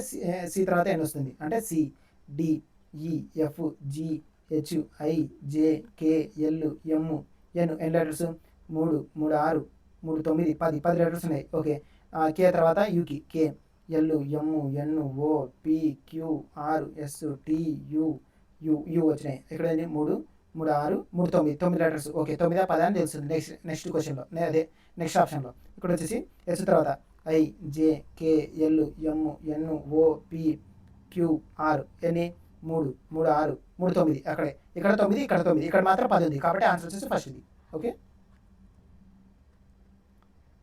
Speaker 1: సి తర్వాత ఎన్ వస్తుంది అంటే CDEFGHIJKLMN ఎన్ని లెటర్స్? 3 3 6 3 9 10 లెటర్స్ ఉన్నాయి. ఓకే. కే తర్వాత యూకి KLMNOPQRSTU వచ్చినాయి. ఇక్కడ 3 3 6 3 9 లెటర్స్. ఓకే. 9 10 అని తెలుస్తుంది నెక్స్ట్ క్వశ్చన్లో, అదే నెక్స్ట్ ఆప్షన్లో. ఇక్కడ వచ్చేసి ఎస్ తర్వాత IJKLMNOPQR ఎన్ని? 3 3 6 3 9 అక్కడే, ఇక్కడ 9 ఇక్కడ 9, ఇక్కడ మాత్రం 10 ఉంది కాబట్టి ఆన్సర్ వచ్చేసి ఫస్ట్ ఇది. ఓకే.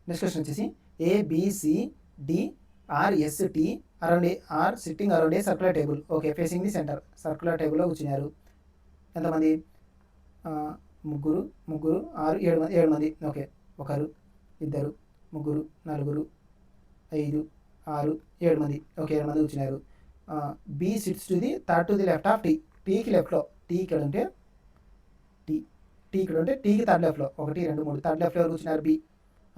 Speaker 1: నెక్స్ట్ క్వశ్చన్ వచ్చేసి ABCDRST around or sitting around A circular table. Okay. Facing the centre. Circular టేబుల్లో కూర్చున్నారు. ఎంతమంది? 3 6 7 మంది. ఓకే. 1 2 3 4 5 6 7 మంది. ఓకే. 7 మంది కూర్చున్నారు. B sits to the third to the left of T. టీకి లెఫ్ట్లో, టీ ఇక్కడ ఉంటే టీకి థర్డ్ లెఫ్ట్లో 1 2 3 థర్డ్ లెఫ్ట్లో ఎవరు కూర్చున్నారు? బి.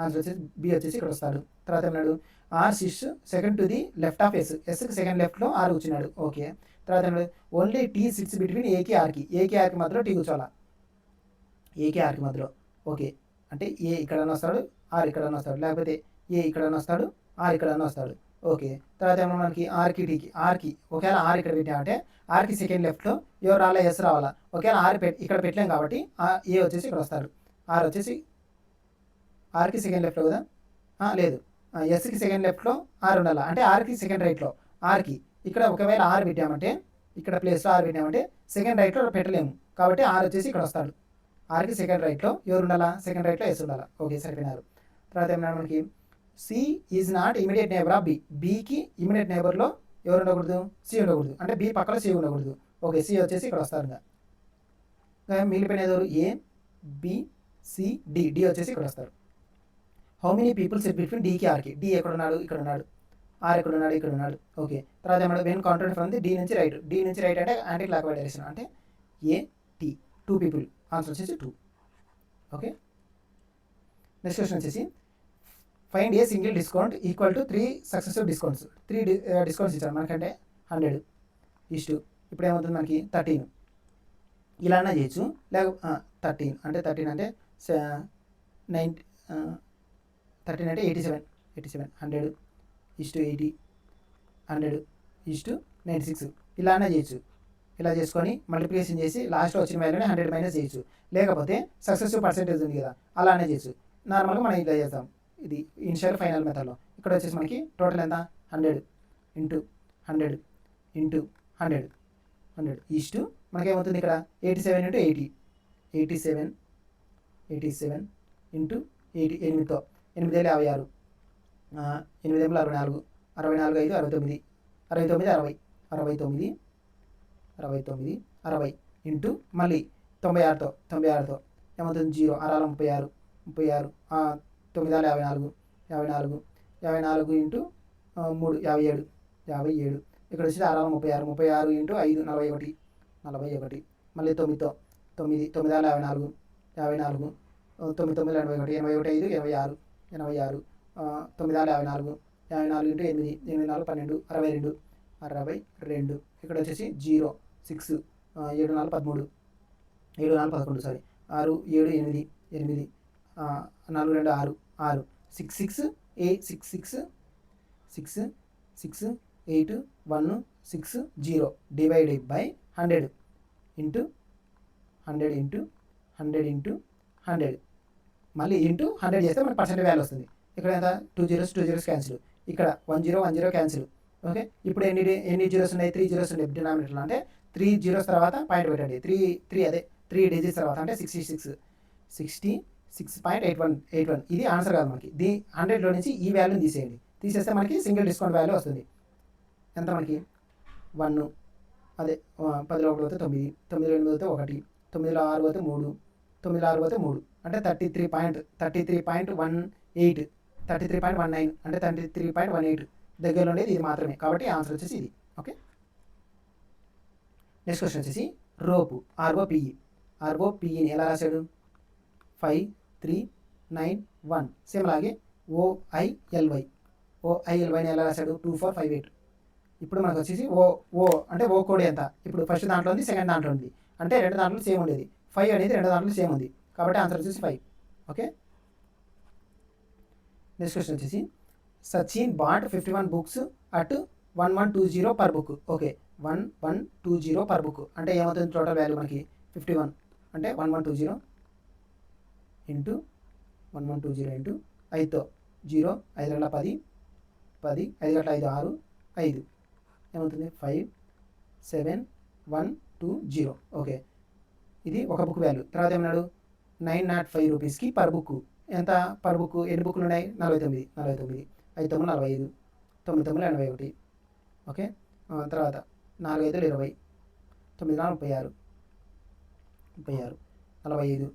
Speaker 1: ఆన్సర్ వచ్చేసి బి వచ్చేసి ఇక్కడ వస్తాడు. తర్వాత ఏమన్నాడు? R sits second to the left of ఎస్కి సెకండ్ లెఫ్ట్లో ఆర్ కూర్చున్నాడు. ఓకే. తర్వాత ఏమన్నాడు? ఓన్లీ టీ సిట్స్ బిట్వీన్ ఏకి ఆర్కి మధ్యలో టీ కూర్చోవాలా, ఏకి ఆర్కి మధ్యలో. ఓకే. అంటే ఏ ఇక్కడన్నా వస్తాడు, ఆర్ ఇక్కడన్నా వస్తాడు, లేకపోతే ఏ ఇక్కడన్నా వస్తాడు, ఆర్ ఇక్కడన్నా వస్తాడు. ఓకే. తర్వాత ఏమన్నా మనకి ఆర్కి టీకి ఒకవేళ ఆర్ ఇక్కడ పెట్టామంటే ఆర్కి సెకండ్ లెఫ్ట్లో ఎవరు రాలే? ఎస్ రావాలా. ఒకవేళ ఆర్ ఇక్కడ పెట్టలేం కాబట్టి ఏ వచ్చేసి ఇక్కడ వస్తాడు. ఆర్ వచ్చేసి ఆర్కి సెకండ్ లెఫ్ట్లో కదా, లేదు ఎస్కి సెకండ్ లెఫ్ట్లో ఆర్ ఉండాలా, అంటే ఆర్కి సెకండ్ రైట్లో ఆర్కి. ఇక్కడ ఒకవేళ ఆర్ పెట్టామంటే ఇక్కడ ప్లేస్లో ఆర్ పెట్టామంటే సెకండ్ రైట్లో పెట్టలేము కాబట్టి ఆర్ వచ్చేసి ఇక్కడ వస్తాడు. ఆర్కి సెకండ్ రైట్లో ఎవరు ఉండాలా? సెకండ్ రైట్లో ఎస్ ఉండాలా. ఓకే. సరిపోయినారు. తర్వాత ఏమన్నా మనకి C is not immediate neighbour of B. బికి ఇమీడియట్ నేబర్లో ఎవరు ఉండకూడదు? సి ఉండకూడదు, అంటే బి పక్కన సి ఉండకూడదు. ఓకే. సి వచ్చేసి ఇక్కడ వస్తారు. మిగిలిపోయిన ఎవరు? ఏ బి సి డి వచ్చేసి ఇక్కడ వస్తారు. How many people sit between డీకి ఆర్కి? డి ఎక్కడ ఉన్నాడు? ఇక్కడ ఉన్నాడు. ఆర్ ఎక్కడ ఉన్నాడు? ఇక్కడ ఉన్నాడు. ఓకే. తర్వాత ఏమన్నా when counted from the D నుంచి రైట్ అంటే యాంటీ క్లాక్ వైజ్ డైరెక్షన్ అంటే ఏ టీ 2 పీపుల్. ఆన్సర్ వచ్చేసి 2. ఓకే. నెక్స్ట్ క్వశ్చన్ వచ్చేసి find a single discount equal to 3 successive discounts. 3 discounts ఇచ్చారు మనకంటే 100 ఇష్టు. ఇప్పుడు ఏమవుతుంది మనకి? 13 ఇలా అన్నా చేయొచ్చు, లేక 13 అంటే 13 అంటే 87 100 ఇష్టు 80 100 ఇష్టు 96 ఇలా అన్నా చేయొచ్చు. ఇలా చేసుకొని మల్టిప్లికేషన్ చేసి లాస్ట్లో వచ్చిన వాల్యూని 100 మైనస్ చేయొచ్చు, లేకపోతే సక్సెసివ్ పర్సెంటేజ్ ఉంది కదా అలా అనే చేయొచ్చు. నార్మల్గా మనం ఇలా చేస్తాం. ఇది ఇనిషియల్ ఫైనల్ మెథడ్లో. ఇక్కడ వచ్చేసి మనకి టోటల్ ఎంత? 100 ఇంటూ 100 ఇంటూ 100 ఈస్టు మనకేమవుతుంది ఇక్కడ 87 ఇంటూ 80 87 ఇంటూ 80 8తో 8 56 8 64 64 5 69 69 60 60 ఇంటూ మళ్ళీ 96తో ఏమవుతుంది? 0 6 36 9 54 ఇంటూ 3 57 ఇక్కడ వచ్చి 6 36 ఇంటూ 5 41 మళ్ళీ 9తో 9 54 9 9 81 81 5 86 9 54 ఇంటూ 8 8 4 12 62 ఇక్కడ వచ్చేసి 0 6 7 4 13 7 4 11 సారీ 6 7 8 4 2 6 6 6 8 6 8 1 6 0 డివైడెడ్ బై 100 ఇంటూ 100 మళ్ళీ ఇంటూ 100 చేస్తే మనకి పర్సెంట్ వాల్యూ వస్తుంది. ఇక్కడ ఎంత? 2 zeros క్యాన్సిల్, ఇక్కడ 1 0 క్యాన్సిల్. ఓకే. ఇప్పుడు ఎన్ని జీరోస్ ఉన్నాయి? 3 zeros ఉన్నాయి డినామినేటర్లో. అంటే 3 zeros తర్వాత పాయింట్ పెట్టండి. 3 డిజిట్స్ తర్వాత అంటే 66.81 ఇది ఆన్సర్ కాదు మనకి. 100లో నుంచి ఈ వాల్యూని తీసేయండి. తీసేస్తే మనకి సింగిల్ డిస్కౌంట్ వాల్యూ వస్తుంది. ఎంత మనకి 1, అదే 10లో 1 పోతే 9, 9లో 8 పోతే 1, 9లో 6 పోతే 3, 9లో 6 పోతే 3 అంటే 33.18, 33.19 అంటే 33.18 దగ్గరలో ఉండేది ఇది మాత్రమే. కాబట్టి ఆన్సర్ వచ్చేసి ఇది. ఓకే, నెక్స్ట్ క్వశ్చన్ వచ్చేసి రోపు ఆర్ఓపిఈని ఎలా రాశాడు? 5, 3, 9, 1. సేమ్ అలాగే ఓఐఎల్వైని ఎలా రాశాడు? 2, 4, 5, 8. ఇప్పుడు మనకు వచ్చేసి ఓ అంటే ఓ కోడ్ ఎంత? ఇప్పుడు ఫస్ట్ దాంట్లో ఉంది, సెకండ్ దాంట్లో ఉంది, అంటే రెండు దాంట్లో సేమ్ ఉండేది. 5 అనేది రెండు దాంట్లో సేమ్ ఉంది కాబట్టి ఆన్సర్ వచ్చేసి 5. ఓకే, నెక్స్ట్ క్వశ్చన్ వచ్చేసి Sachin bought 51 books at 1120 per book. Okay, 1120 per book అంటే ఏమవుతుంది? టోటల్ వాల్యూ మనకి 51 అంటే 1120 ఇంటూ 1120 ఇంటూ 5తో 0, 5 గంటల 10, 10, 5 గంటల 5, 6, 5 ఏమవుతుంది? 5, 7, 1, 2, 0. ఓకే, ఇది ఒక బుక్ వాల్యూ. తర్వాత ఏమన్నాడు? 905 రూపీస్కి పర్ బుక్. ఎంత పర్ బుక్? ఎన్ని బుక్లు ఉన్నాయి? 49, 5 9 45, 9 9 81. ఓకే, తర్వాత 4 5 20, 9 4 36, 45.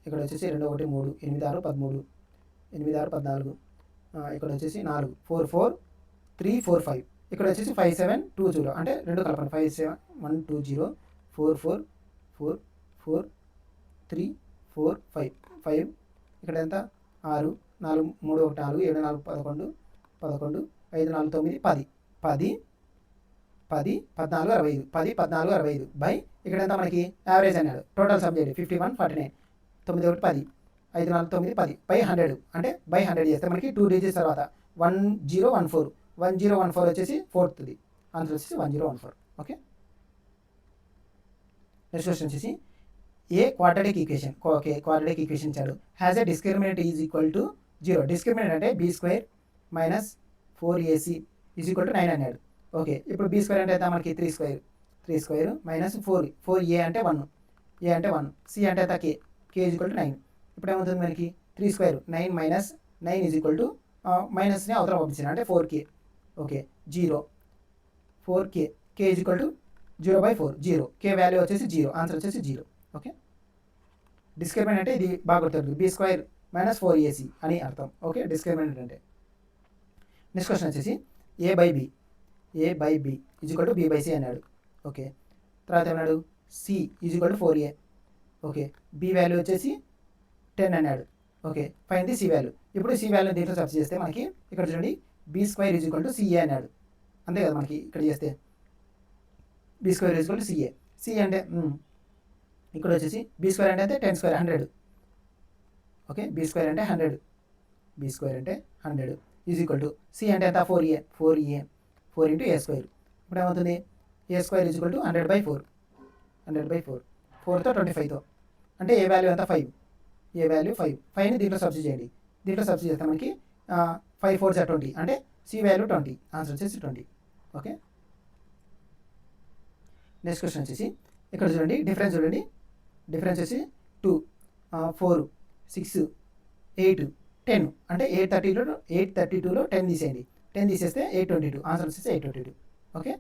Speaker 1: ఇక్కడ వచ్చేసి 2 1 3, 8 6 13, 8 6 14. ఇక్కడ వచ్చేసి 4 4 4 3 4 5. ఇక్కడ వచ్చేసి 5 7 2 0 అంటే రెండు కలపండి. 5 7 1 2 0 4 4 4 4 3 4 5 5. ఇక్కడ ఎంత? 6 4 3 1 4 7 4 11 11 5 4 9 10 10 10 14 65 10 14 65 బై ఇక్కడ ఎంత మనకి? యావరేజ్ అన్నాడు. టోటల్ సబ్జెక్ట్ 51 49 9 1 10 5 4 9 10 బై 100 అంటే బై 100 చేస్తే మనకి 2 డిజిట్స్ తర్వాత 1014 1014 వచ్చేసి ఫోర్త్ది. ఆన్సర్ వచ్చేసి 1014. ఓకే, నెక్స్ట్ క్వశ్చన్ వచ్చేసి a quadratic equation. Okay, quadratic equation ఇచ్చాడు. Has a discriminant is equal to 0. Discriminant అంటే b² minus 4ac is equal to 9 అన్నాడు. ఓకే, ఇప్పుడు b² అంటే ఎంత మనకి? 3² మైనస్ 4a అంటే 1, a అంటే 1, c అంటే ఎంత? k is equal to 9. ఇప్పుడు ఏమవుతుంది మనకి? 3² 9 మైనస్ 9 ఈజ్ ఈక్వల్ టు మైనస్ని అవతల పంపించాను అంటే 4k. Okay, 0 4k, k is equal to 0/4 0, k value వచ్చేసి 0, ఆన్సర్ వచ్చేసి 0. ఓకే, డిస్క్రిమినెంట్ అంటే ఇది బాగా గుర్తుంది, b² మైనస్ 4ac అని అర్థం. ఓకే, డిస్క్రిమినెంట్ అంటే. నెక్స్ట్ క్వశ్చన్ వచ్చేసి a by b is equal to b/c అన్నాడు. ఓకే, తర్వాత ఏమన్నాడు? c is equal to 4a. Okay, b value వచ్చేసి 10 అన్నాడు. Okay, find the c value. ఇప్పుడు c వాల్యూ దీంట్లో సబ్స్టిట్యూట్ చేస్తే మనకి ఇక్కడ చూడండి b² is equal to ca అన్నాడు. అంతే కదా మనకి ఇక్కడ చేస్తే b² is equal to ca. c అంటే ఇక్కడ వచ్చేసి b² అంటే 10² 100. ఓకే, b² అంటే 100, b² అంటే 100 ఈజ్ ఈక్వల్ టు c అంటే ఎంత? 4a 4 into a². ఇప్పుడు ఏమవుతుంది? a² ఈజ్ ఈక్వల్ టు 100/4 4తో 25తో అంటే ఏ వాల్యూ ఎంత? 5. ఏ వాల్యూ 5. 5ని దీంట్లో సబ్స్టిట్యూట్ చేయండి. దీంట్లో సబ్స్టిట్యూట్ చేస్తే మనకి 5 4 20 అంటే c వాల్యూ 20, ఆన్సర్ వచ్చేసి 20. ఓకే, నెక్స్ట్ క్వశ్చన్ వచ్చేసి ఇక్కడ చూడండి డిఫరెన్స్ చూడండి. డిఫరెన్స్ వచ్చి 2 4 6 8 10 అంటే 832లో 10 తీసేయండి. 10 తీసేస్తే 822, ఆన్సర్ వచ్చేసి 822. ఓకే,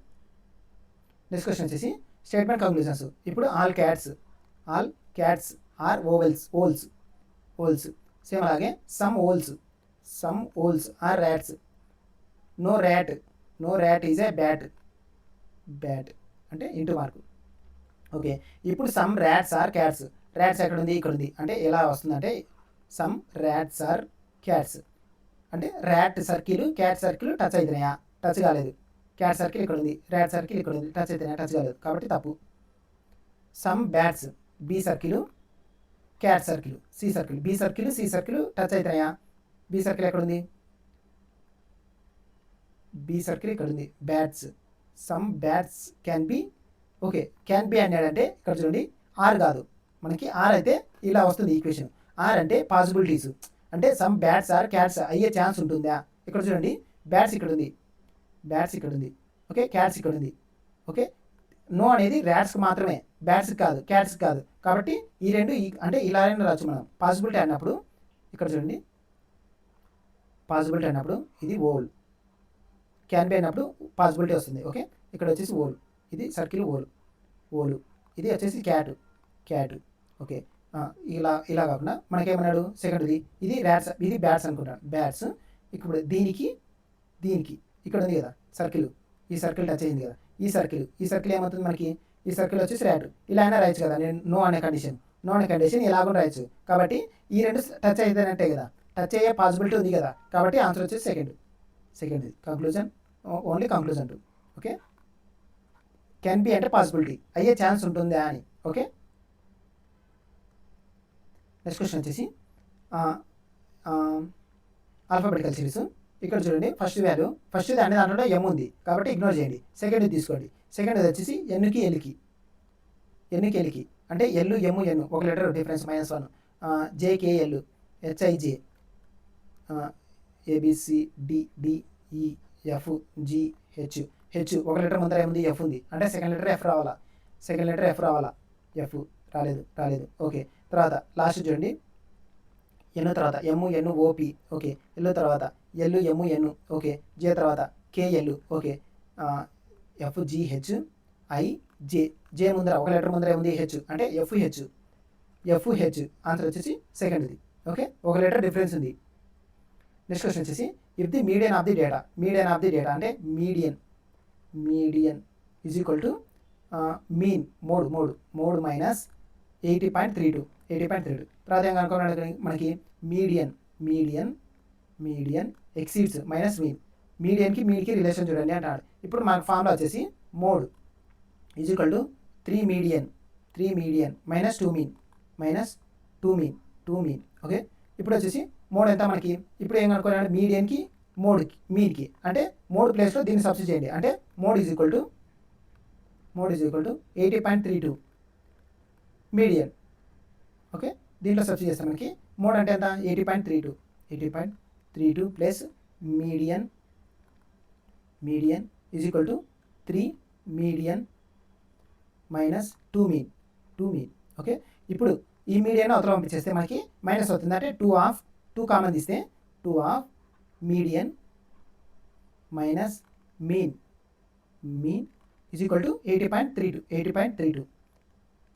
Speaker 1: నెక్స్ట్ క్వశ్చన్ వచ్చేసి స్టేట్మెంట్ కంక్లూజన్స్. ఇప్పుడు all cats are owls. Same అలాగే some owls are rats. No rat is a bat అంటే ఇంటూ మార్కు. ఓకే, ఇప్పుడు some rats are cats. Rats ఎక్కడ ఉంది? ఇక్కడ ఉంది. అంటే ఎలా వస్తుందంటే సమ్ ర్యాట్స్ ఆర్ క్యాట్స్ అంటే rat circle cat circle touch అవుతున్నాయా? టచ్ కాలేదు. క్యాట్ సర్కిల్ ఇక్కడ ఉంది, ర్యాట్ సర్కిల్ ఇక్కడ ఉంది, టచ్ అవుతున్నాయా? టచ్ కాలేదు కాబట్టి తప్పు. Some bats B circle cat circle C circle, B circle C circle touch అవుతున్నాయా? బి సర్కిల్ ఎక్కడ ఉంది? బి సర్కిల్ ఇక్కడ ఉంది. Bats some bats can be. Okay, can be అన్నాడంటే ఇక్కడ చూడండి ఆర్ కాదు మనకి. ఆర్ అయితే ఇలా వస్తుంది ఈక్వేషన్. ఆర్ అంటే పాసిబిలిటీస్ అంటే సమ్ బ్యాట్స్ ఆర్ క్యాట్స్ అయ్యే ఛాన్స్ ఉంటుందా? ఇక్కడ చూడండి బ్యాట్స్ ఇక్కడ ఉంది, ఓకే, క్యాట్స్ ఇక్కడ ఉంది. ఓకే, నో అనేది ర్యాట్స్కి మాత్రమే, బ్యాట్స్కి కాదు, క్యాట్స్కి కాదు. కాబట్టి ఈ రెండు అంటే ఇలా రావచ్చు మనం పాసిబిలిటీ అన్నప్పుడు. ఇక్కడ చూడండి పాసిబిలిటీ అన్నప్పుడు ఇది ఓల్, క్యాన్ బి అయినప్పుడు పాసిబిలిటీ వస్తుంది. ఓకే, ఇక్కడ వచ్చేసి ఓల్, ఇది సర్కిల్ ఓలు, ఇది వచ్చేసి క్యాట్. ఓకే, ఇలా కాకుండా మనకేమన్నాడు సెకండ్ది ఇది ర్యాట్స్, ఇది బ్యాట్స్ అనుకుంటాను, బ్యాట్స్. ఇప్పుడు దీనికి ఇక్కడ ఉంది కదా సర్కిల్, ఈ సర్కిల్ టచ్ అయింది కదా, ఈ సర్కిల్ ఏమవుతుంది మనకి, ఈ సర్కిల్ వచ్చేసి ర్యాట్. ఇలా అయినా రాయొచ్చు కదా, నేను నో అనే కండిషన్ ఇలాగూ రాయొచ్చు. కాబట్టి ఈ రెండు టచ్ అయితేనంటే కదా, టచ్ అయ్యే పాసిబిలిటీ ఉంది కదా, కాబట్టి ఆన్సర్ వచ్చేసి సెకండ్ది conclusion, only conclusion 2. Okay, can be అంటే పాసిబిలిటీ, అయ్యే ఛాన్స్ ఉంటుందా అని. ఓకే, నెక్స్ట్ క్వశ్చన్ వచ్చేసి ఆల్ఫాబెటికల్ సిరీస్. ఇక్కడ చూడండి, ఫస్ట్ది అనే దాంట్లో ఎం ఉంది కాబట్టి ఇగ్నోర్ చేయండి. సెకండ్ది తీసుకోండి. సెకండ్ది వచ్చేసి ఎన్నుకి ఎల్కి అంటే ఎల్లు ఎమ్ము ఎన్ను ఒక letter difference -1, JKL, HIJ, ABCDDE, F G H ఒక లెటర్ ముందర ఏముంది, ఎఫ్ ఉంది అంటే సెకండ్ లెటర్ ఎఫ్ రావాలా, ఎఫ్ రాలేదు. ఓకే, తర్వాత లాస్ట్ చూడండి, ఎన్ను తర్వాత ఎన్ను ఓపి. ఓకే, ఎల్లు తర్వాత ఎల్లు ఎమ్ము ఎన్ను. ఓకే, జే తర్వాత కేఎల్. ఓకే, FGH IJ, జే ముందర ఒక లెటర్ ముందర ఏముంది, హెచ్ అంటే FH. ఆన్సర్ వచ్చేసి సెకండ్ది. ఓకే, ఒక లెటర్ డిఫరెన్స్ ఉంది. నెక్స్ట్ క్వశ్చన్ వచ్చేసి if the median of the data అంటే median is equal to mean mode -80.32. తర్వాత ఏం కనుక్కోవాలి మనకి, మీడియన్ ఎక్సీడ్స్ మైనస్ మీడియన్కి రిలేషన్ చూడండి అంటాడు. ఇప్పుడు మనకు ఫార్ములా వచ్చేసి mode is equal to 3 median -2 mean. Okay, ఇప్పుడు వచ్చేసి మోడ్ ఎంత మనకి, ఇప్పుడు ఏం కనుక్కోవాలి, మీడియన్కి మీన్కి అంటే మోడ్ ప్లేస్లో దీన్ని సబ్స్టిట్యూట్ చేయండి. అంటే mode is equal to 80.32 median. Okay, దీంట్లో సబ్స్టిట్యూట్ చేస్తాం. మనకి మోడ్ అంటే ఎంత, 80.32 plus median is equal to 3 median -2 mean. Okay, ఇప్పుడు ఈ మీడియన్ అవతల పంపించేస్తే మనకి మైనస్ అవుతుంది. అంటే 2 కామన్ తీస్తే 2 of median minus mean is equal to 80.32.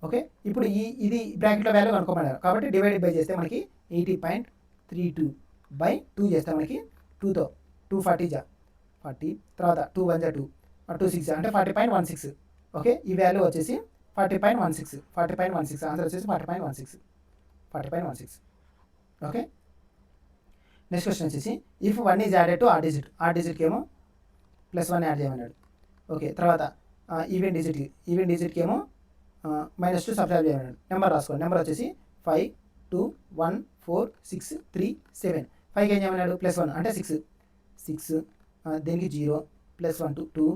Speaker 1: Okay, ఇప్పుడు ఇది బ్రాకెట్లో వాల్యూ కనుక్కోమన్నారు కాబట్టి డివైడ్ బై చేస్తే మనకి 80.32/2 చేస్తే మనకి 2తో 240 40, తర్వాత 2 1 2 2 6 అంటే 40.16. ఓకే, ఈ వాల్యూ వచ్చేసి 40.16. ఆన్సర్ వచ్చేసి 40.16. ఓకే, నెక్స్ట్ క్వశ్చన్ వచ్చేసి if 1 is added to odd డిజిట్కి ఏమో +1 యాడ్ చేయమన్నాడు. ఓకే, తర్వాత ఈవెన్ డిజిట్కి ఏమో -2 సబ్ట్రాక్ట్ చేయమన్నాడు. నెంబర్ రాసుకోండి. నెంబర్ వచ్చేసి 5 2 1 4 6 3 7. 5కి ఏం చేయమన్నాడు, +1 అంటే 6. దీనికి 0 +1 2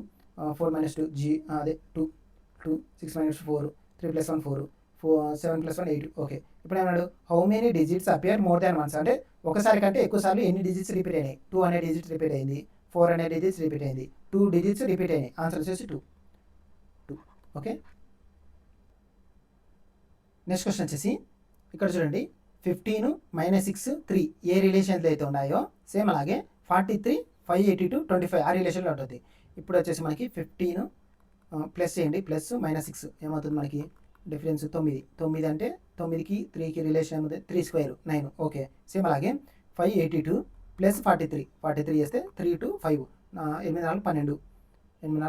Speaker 1: 4 -2 అదే 2 6 -4 3 +1 4 7 +1 8. ఓకే, ఇప్పుడు ఏమన్నాడు, how many digits appear more than once అంటే ఒకసారి కంటే ఎక్కువ సార్లు ఎన్ని డిజిట్స్ రిపీట్ అయినాయి. 2 అనే డిజిట్ రిపీట్ అయింది, 4 అనే డిజిట్స్ రిపీట్ అయింది, 2 డిజిట్స్ రిపీట్ అయినాయి. ఆన్సర్ వచ్చేసి 2. ఓకే, నెక్స్ట్ క్వశ్చన్ వచ్చేసి ఇక్కడ చూడండి, 15 -6 3 ఏ రిలేషన్లో అయితే ఉన్నాయో సేమ్ అలాగే 43 5 82 25 ఆ రిలేషన్లో ఉంటుంది. ఇప్పుడు వచ్చేసి మనకి 15 ప్లస్ చేయండి, ప్లస్ -6 ఏమవుతుంది మనకి డిఫరెన్స్ 9 అంటే 9కి 3కి రిలేషన్ ఏమవుతుంది, 3 స్క్వేర్ 9. ఓకే, సేమ్ అలాగే 582 ప్లస్ 43 చేస్తే 3 to 5 8 4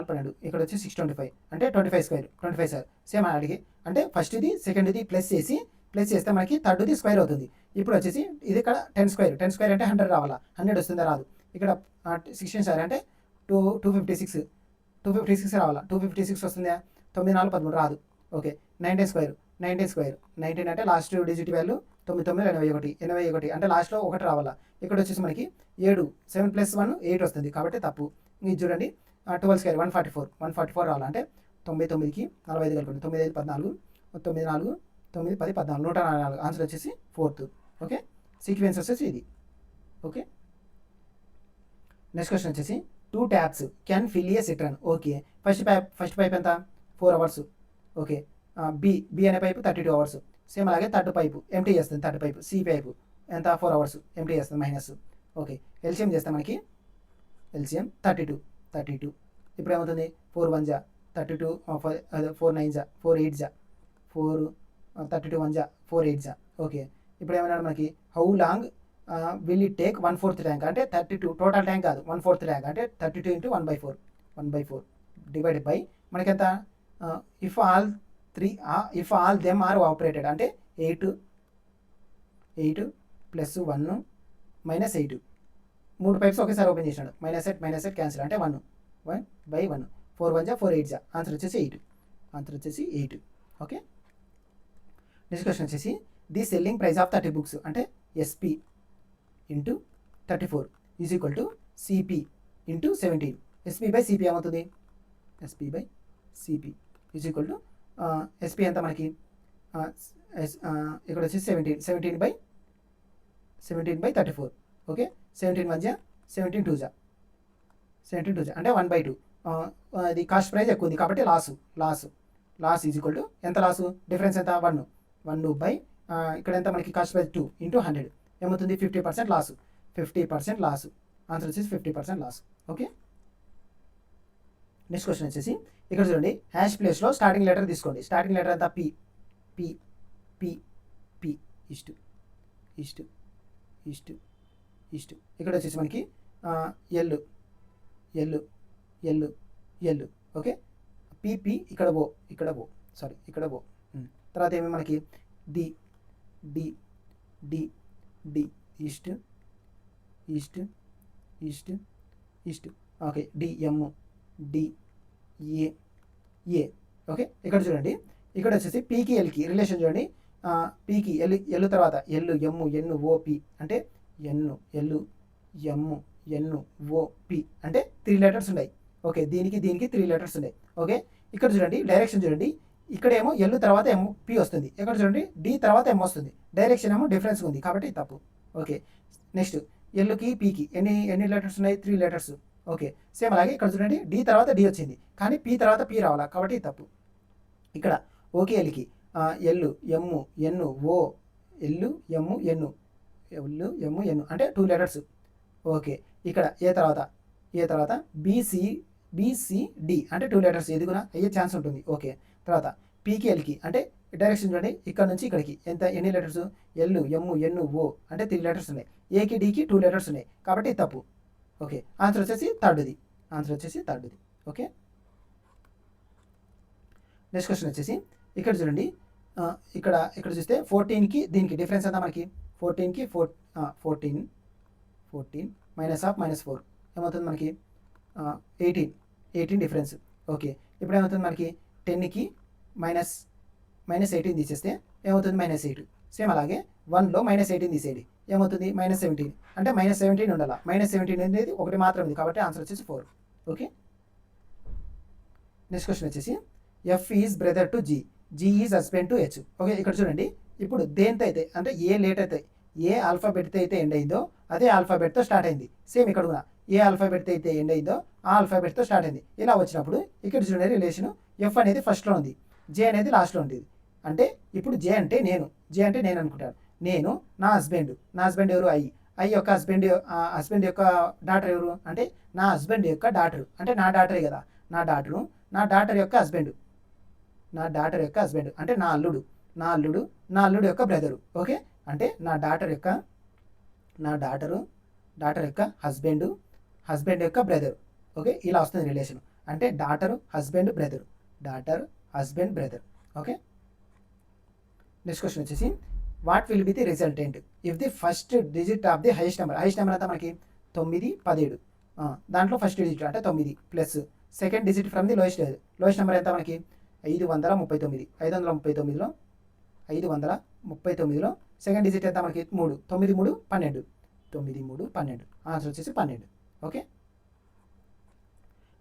Speaker 1: 12 ఇక్కడ వచ్చి 625 అంటే 25 స్క్వేర్ 25 సార్. సేమ్ అడిగి అంటే ఫస్ట్ది సెకండ్ది ప్లస్ చేస్తే మనకి థర్డ్ది స్క్వేర్ అవుతుంది. ఇప్పుడు వచ్చేసి ఇది ఇక్కడ 10 స్క్వేర్ అంటే 100 రావాలా, 100 వస్తుందా రాదు. ఇక్కడ 16 సార్ అంటే 256 రావాలా, 256 వస్తుందా, 9 4 13 రాదు. ఓకే, 19 స్క్వేర్ 19 అంటే లాస్ట్ డిజిట్ వాల్యూ 9 అంటే లాస్ట్లో 1 రావాలా. ఇక్కడ వచ్చేసి మనకి 7 7 + 1 8 వస్తుంది కాబట్టి తప్పు. ఇది చూడండి 12 స్క్వేర్ 144 రావాలా అంటే 99కి 45 కలుపుకోండి, 9 5 14 9 4 9 10 14 144. ఆన్సర్ వచ్చేసి 4th. ఓకే, సీక్వెన్స్ వచ్చేసి ఇది. ఓకే, నెక్స్ట్ క్వశ్చన్ వచ్చేసి 2 taps can fill A Citroën. Okay, first pipe ఎంత 4 hours. ఓకే, బి అనే పైపు 32 hours. సేమ్ అలాగే థర్డ్ పైపు ఎంటీ చేస్తుంది, థర్డ్ పైపు సి పైపు ఎంత 4 hours ఎంటీ చేస్తుంది ఓకే, ఎల్సిఎం చేస్తే మనకి ఎల్సిఎం 32. ఇప్పుడు ఏమవుతుంది 4 1 జా 32, 4 9 జా 4 8 జా 4 32 1 జా 4 8 జా. ఓకే, ఇప్పుడు ఏమన్నాడు మనకి how long will it take 1/4 tank అంటే 32 టోటల్ ట్యాంక్ కాదు 1/4 ట్యాంక్ అంటే 32 ఇంటూ 1/4 డివైడెడ్ బై మనకి ఎంత if all them are operated అంటే 8 ప్లస్ 1 మైనస్ 8 3 పైప్స్ ఒకేసారి ఓపెన్ చేసినాడు మైనస్ ఎయిట్ క్యాన్సిల్ అంటే 1/1 4 1 జా 4 8 జా ఆన్సర్ వచ్చేసి 8. ఓకే, నెక్స్ట్ క్వశ్చన్ వచ్చేసి the selling price of 30 books అంటే SP into 34 is equal to CP into 17. SP by CP ఏమవుతుంది SP by CP is equal to SP ఎంత మనకి ఇక్కడ వచ్చేసి 17 బై 34. ఓకే, 17 1 జా 17 2 జా అంటే 1/2. అది కాస్ట్ ప్రైస్ ఎక్కువ ఉంది కాబట్టి లాస్ ఈజ్ ఈక్వల్ టు ఎంత లాసు డిఫరెన్స్ ఎంత 1 బై ఇక్కడ ఎంత మనకి కాస్ట్ ప్రైస్ 2 ఇంటూ 100 ఏమవుతుంది 50% లాసు ఆన్సర్ వచ్చేసి 50% లాస్. ఓకే, నెక్స్ట్ క్వశ్చన్ వచ్చేసి ఇక్కడ చూడండి హ్యాష్ ప్లేస్లో స్టార్టింగ్ లెటర్ తీసుకోండి. స్టార్టింగ్ లెటర్ అంతా పి పి పి పి ఇష్టు ఇక్కడ వచ్చేసి మనకి ఎల్లు ఓకే, పిపి ఇక్కడ ఓ తర్వాత ఏమి మనకి D east okay, D M D A okay. ఇక్కడ చూడండి ఇక్కడ వచ్చేసి పీకి ఎల్కి రిలేషన్ చూడండి. పీకి ఎల్ తర్వాత ఎన్ను ఓపి అంటే ఎన్ను ఓపి అంటే 3 లెటర్స్ ఉన్నాయి. ఓకే, దీనికి 3 లెటర్స్ ఉన్నాయి. ఓకే, ఇక్కడ చూడండి డైరెక్షన్ చూడండి ఇక్కడేమో ఎల్ తర్వాత పి వస్తుంది, ఇక్కడ చూడండి డి తర్వాత ఎం వస్తుంది. డైరెక్షన్ ఏమో డిఫరెన్స్ ఉంది కాబట్టి తప్పు. ఓకే, నెక్స్ట్ ఎల్కి పీకి ఎన్ని లెటర్స్ ఉన్నాయి 3 లెటర్స్. ఓకే, సేమ్ అలాగే ఇక్కడ చూడండి డి తర్వాత డి వచ్చింది కానీ పి తర్వాత పి రావాలా కాబట్టి తప్పు. ఇక్కడ ఓకే ఎల్కి ఎన్ను ఓ ఎన్ను అంటే 2 లెటర్స్. ఓకే, ఇక్కడ ఏ తర్వాత బిసిడి అంటే 2 లెటర్స్ ఇది కూడా అయ్యే ఛాన్స్ ఉంటుంది. ఓకే, తర్వాత పీకి ఎల్కి అంటే డైరెక్షన్ చూడండి ఇక్కడ నుంచి ఇక్కడికి ఎన్ని లెటర్స్ ఎన్ను ఓ అంటే 3 లెటర్స్ ఉన్నాయి. ఏకి డికి 2 లెటర్స్ ఉన్నాయి కాబట్టి తప్పు. ఓకే, ఆన్సర్ వచ్చేసి థర్డ్ది. ఓకే, నెక్స్ట్ క్వశ్చన్ వచ్చేసి ఇక్కడ చూడండి ఇక్కడ చూస్తే 14కి దీనికి డిఫరెన్స్ ఎంత మనకి 14కి 14 -4 ఏమవుతుంది మనకి 18 డిఫరెన్స్. ఓకే, ఇప్పుడు ఏమవుతుంది మనకి 10కి -18 తీసేస్తే ఏమవుతుంది -8. సేమ్ అలాగే 1లో -18 తీసేయండి ఏమవుతుంది -17 అంటే -17 ఉండాలి. -17 అనేది ఒకటి మాత్రం ఉంది కాబట్టి ఆన్సర్ వచ్చేసి 4. ఓకే, నెక్స్ట్ క్వశ్చన్ వచ్చేసి F is brother to G is husband to H. Okay, ఇక్కడ చూడండి ఇప్పుడు దేంతో అయితే అంటే ఏ ఆల్ఫాబెట్తో అయితే ఎండ్ అయిందో అదే ఆల్ఫాబెట్తో స్టార్ట్ అయింది. సేమ్ ఇక్కడ కూడా ఏ ఆల్ఫాబెట్తో అయితే ఎండ్ అయిందో ఆ ఆల్ఫాబెట్తో స్టార్ట్ అయింది. ఇలా వచ్చినప్పుడు ఇక్కడ చూడండి రిలేషన్ ఎఫ్ అనేది ఫస్ట్లో ఉంది, జే అనేది లాస్ట్లో ఉంటుంది. అంటే ఇప్పుడు జే అంటే నేను అనుకుంటాను. నేను నా హస్బెండ్ ఎవరు ఐ యొక్క హస్బెండ్ యొక్క డాటర్ ఎవరు అంటే నా హస్బెండ్ యొక్క డాటర్ అంటే నా డాటరే కదా. నా డాటర్ యొక్క హస్బెండ్ అంటే నా అల్లుడు యొక్క బ్రదరు. ఓకే, అంటే నా డాటర్ యొక్క హస్బెండ్ యొక్క బ్రదర్. ఓకే, ఇలా వస్తుంది రిలేషన్ అంటే daughter husband brother. Okay, next question వచ్చేసి what will be the resultant if the first digit of the highest number అంతా మనకి 9 17 దాంట్లో ఫస్ట్ డిజిట్ అంటే 9 plus second digit from the lowest number ఎంత మనకి 539లో సెకండ్ డిజిట్ ఎంత మనకి 3 9 3 12 ఆన్సర్ వచ్చేసి 12. ఓకే,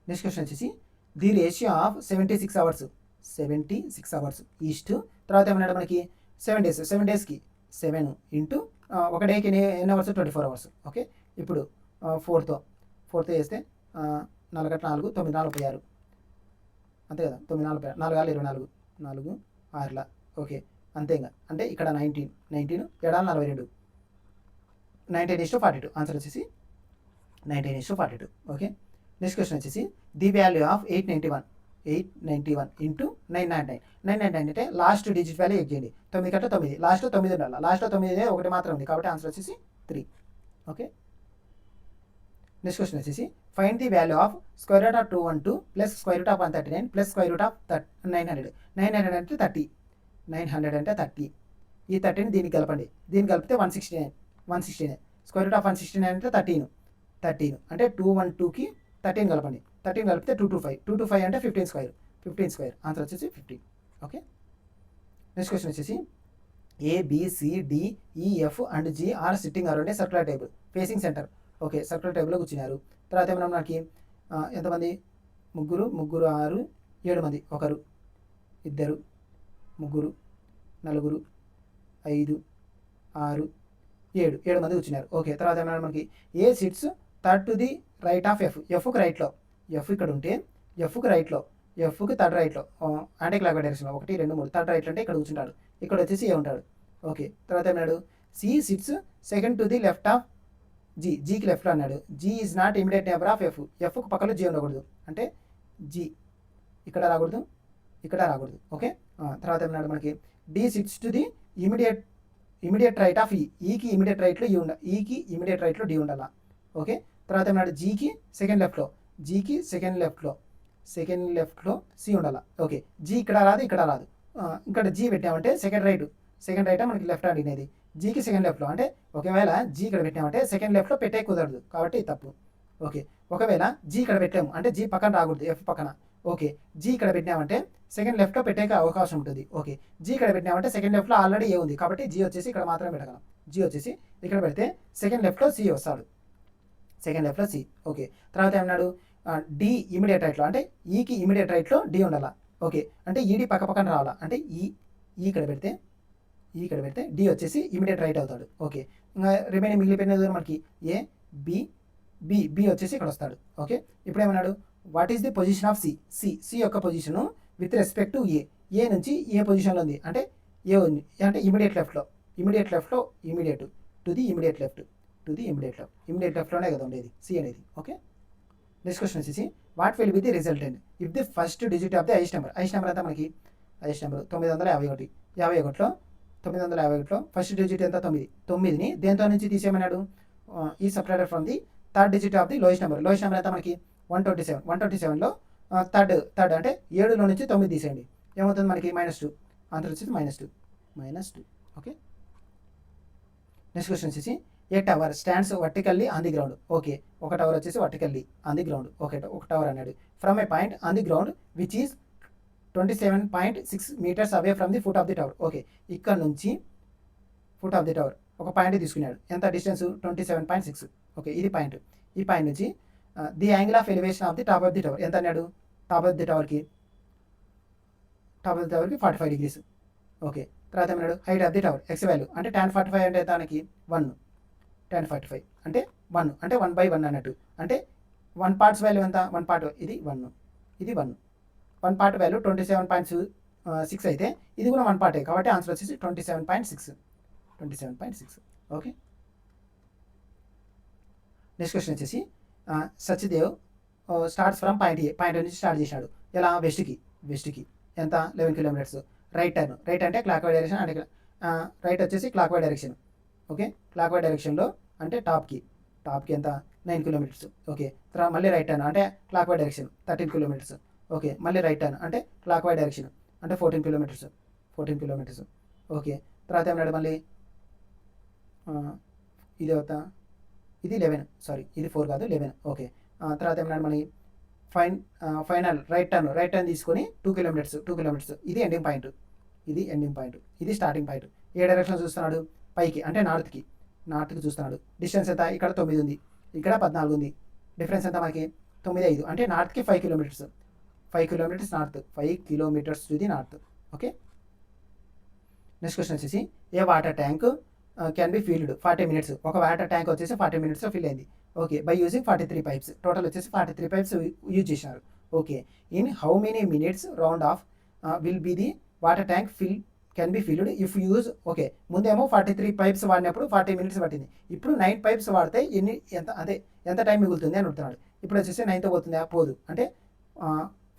Speaker 1: నెక్స్ట్ క్వశ్చన్ వచ్చేసి the ratio of 76 hours east తర్వాత ఏమన్నాడు మనకి 7 డేస్కి 7 ఇంటూ ఒక డేకి ఎన్ని అవర్స్ 24 అవర్స్. ఓకే, ఇప్పుడు 4తో చేస్తే 4 × 4 9 4 36 అంతే కదా. 9 4 4 24 4 6. ఓకే, అంతే ఇంకా అంటే ఇక్కడ 19 7 42 19:42 ఆన్సర్ వచ్చేసి 19:42. ఓకే. నెక్స్ట్ క్వశ్చన్ వచ్చేసి ది వాల్యూ ఆఫ్ 891 ఇంటూ 999 అంటే లాస్ట్ డిజిట్ వాల్యూ ఎగ్ చేయండి. 9 కంటే 9 లాస్ట్లో 9 ఉండాలి. లాస్ట్లో 9 ఒకటి మాత్రం ఉంది కాబట్టి ఆన్సర్ వచ్చేసి 3. ఓకే. నెక్స్ట్ క్వశ్చన్ వచ్చేసి find the value of square root of 212 plus square root of 139 plus square root of 900. 900 అంటే 30. 900 అంటే 30. ఈ 30ని దీనికి కలపండి. దీనికి కలిపితే 169 స్క్వేర్ రూట్ ఆఫ్ 169 అంటే 13 అంటే 212కి 13 కలపండి. 13 కలిపితే 225 అంటే 15 స్క్వేర్ ఆన్సర్ వచ్చేసి 15. ఓకే. నెక్స్ట్ క్వశ్చన్ వచ్చేసి ABCDEF and G are sitting around a circular table facing centre. Okay. Circular టేబుల్లో కూర్చున్నారు. తర్వాత ఏమన్నా మనకి ఎంతమంది ముగ్గురు 6 7 మంది 1 2 3 4 5 6 7 మంది కూర్చున్నారు. ఓకే. తర్వాత ఏమన్నా మనకి A sits third to the right of ఎఫ్కి రైట్లో ఎఫ్ ఇక్కడ ఉంటే ఎఫ్కి రైట్లో ఎఫ్కి థర్డ్ రైట్లో యాంటీ క్లాక్ డైరెక్షన్లో 1 2 3 థర్డ్ రైట్లో అంటే ఇక్కడ కూర్చుంటాడు. ఇక్కడ వచ్చేసి ఏ ఉంటాడు. ఓకే. తర్వాత ఏమన్నాడు C sits second to the left of జీకి లెఫ్ట్లో అన్నాడు. G is not immediate neighbour of ఎఫ్కు పక్కలో జీ ఉండకూడదు అంటే జీ ఇక్కడ రాకూడదు ఇక్కడ రాకూడదు. ఓకే. తర్వాత ఏమన్నాడు మనకి D sits to the immediate right of ఈకి ఇమిడియట్ రైట్లో ఈకి ఇమిడియట్ రైట్లో డి ఉండాలా. ఓకే. తర్వాత ఏమన్నాడు జీకి సెకండ్ లెఫ్ట్లో సెకండ్ లెఫ్ట్లో సి ఉండాలా. ఓకే. జీ ఇక్కడ రాదు ఇక్కడ రాదు. ఇక్కడ జీ పెట్టామంటే సెకండ్ రైట్ మనకి లెఫ్ట్ అడిగినది. జీకి సెకండ్ లెఫ్ట్లో అంటే ఒకవేళ జీ ఇక్కడ పెట్టామంటే సెకండ్ లెఫ్ట్లో పెట్టే కుదరదు కాబట్టి తప్పు. ఓకే. ఒకవేళ జీ ఇక్కడ పెట్టాము అంటే జీ పక్కన రాకూడదు ఎఫ్ పక్కన. ఓకే. జీ ఇక్కడ పెట్టామంటే సెకండ్ లెఫ్ట్లో పెట్టే అవకాశం ఉంటుంది. ఓకే. జీ ఇక్కడ పెట్టామంటే సెకండ్ లెఫ్ట్లో ఆల్రెడీ ఏ ఉంది కాబట్టి జీ వచ్చేసి ఇక్కడ మాత్రమే పెట్టగలం. జీ వచ్చేసి ఇక్కడ పెడితే సెకండ్ లెఫ్ట్లో సి వస్తాడు. సెకండ్ లెఫ్ట్లో సి. ఓకే. తర్వాత ఏమన్నాడు డి ఇమిడియట్ రైట్లో అంటే ఈకి ఇమిడియట్ రైట్లో డి ఉండాలా. ఓకే. అంటే ఈడి పక్కన రావాలా అంటే ఈ ఇక్కడ పెడితే డి వచ్చేసి ఇమిడియట్ రైట్ అవుతాడు. ఓకే. ఇంకా రిమైనింగ్ మిగిలిపోయిన మనకి ఏ బి వచ్చేసి ఇక్కడ వస్తాడు. ఓకే. ఇప్పుడు ఏమన్నాడు what is the position of C యొక్క position with respect to A నుంచి ఏ పొజిషన్లో ఉంది అంటే ఏ ఉంది అంటే ఇమిడియట్ లెఫ్ట్లో ఇమిడియట్ టు ది ఇమిడియట్ లెఫ్ట్లోనే కదా ఉండేది సి అనేది. ఓకే. నెక్స్ట్ క్వశ్చన్ వచ్చేసి what will be the resultant if the first digit of the highest number అంతా మనకి హైయెస్ట్ నెంబర్ 951 ఫస్ట్ డిజిట్ ఎంత 9ని దేంతో నుంచి తీసేయమన్నాడు ఈ separator from the third digit of the lowest number అంతా మనకి 127లో థర్డ్ అంటే 7లో నుంచి 9 తీసేయండి ఏమవుతుంది మనకి -2 ఆన్సర్ వచ్చేసి -2. ఓకే. నెక్స్ట్ క్వశ్చన్ వచ్చేసి a tower stands vertically on the ground. Okay. ఒక టవర్ వచ్చేసి vertically on the ground. Okay. ఒక టవర్ అన్నాడు from a point on the ground which is 27.6 meters away from the foot of the tower. Okay. ఇక్కడ నుంచి foot of the tower ఒక point తీసుకున్నాడు. ఎంత distance 27.6. Okay. ఇది point. ఈ point నుంచి the angle of elevation of the top of the tower ఎంత అన్నాడు టాప్ ఆఫ్ ది టవర్కి 45 degrees. ఓకే. తర్వాత ఏమన్నాడు height of the tower X value అంటే tan 45 అంటే దానికి 1 tan 45 అంటే 1 అంటే 1/1 అన్నట్టు అంటే 1 పార్ట్స్ వాల్యూ ఎంత 1 పార్ట్ ఇది 1 పార్ట్ వాల్యూ 27.6 అయితే ఇది కూడా 1 పార్టే కాబట్టి ఆన్సర్ వచ్చేసి 27.6. ఓకే. నెక్స్ట్ క్వశ్చన్ వచ్చేసి సత్యదేవ్ స్టార్ట్స్ ఫ్రమ్ పాయింట్ నుంచి స్టార్ట్ చేశాడు ఎలా వెస్ట్కి ఎంత 11 kilometers. రైట్ అంటే క్లాక్ వైడ్ డైరెక్షన్ అంటే రైట్ వచ్చేసి clock wide direction. Okay. Clock wide డైరెక్షన్లో అంటే టాప్కి ఎంత 9 kilometers. ఓకే. తర్వాత మళ్ళీ రైట్ టర్న్ అంటే clock wide direction 13 kilometers. Okay. మళ్ళీ రైట్ టర్న్ అంటే క్లాక్ వైడ్ డైరెక్షన్ అంటే 14 kilometers. ఓకే. తర్వాత ఏమన్నాడు మళ్ళీ ఇది 11 సారీ ఇది 4 కాదు 11. ఓకే. తర్వాత ఏమన్నాడు మళ్ళీ ఫైనల్ రైట్ టర్న్ తీసుకొని 2 kilometers ఇది ఎండింగ్ పాయింట్ ఇది స్టార్టింగ్ పాయింట్. ఏ డైరెక్షన్ చూస్తున్నాడు పైకి అంటే నార్త్కి చూస్తున్నాడు. డిస్టెన్స్ ఎంత ఇక్కడ 9 ఉంది ఇక్కడ 14 ఉంది. డిఫరెన్స్ ఎంత మనకి 9 5 అంటే నార్త్కి 5 kilometers north 5 kilometers to the north. Okay. Next question వచ్చేసి a water tank can be filled 40 minutes. ఒక వాటర్ ట్యాంక్ వచ్చేసి 40 minutesలో ఫిల్ అయింది. Okay. By using 43 pipes. Total వచ్చేసి 43 pipes యూజ్ చేసినారు. Okay. In how many minutes round off will be the water tank can be filled if use okay ముందేమో 43 pipes వాడినప్పుడు 40 minutes పట్టింది. ఇప్పుడు 9 పైప్స్ వాడితే ఎంత టైం మిగులుతుంది అని అడుగుతున్నాడు. ఇప్పుడు వచ్చేసి 9తో పోతుందా పోదు అంటే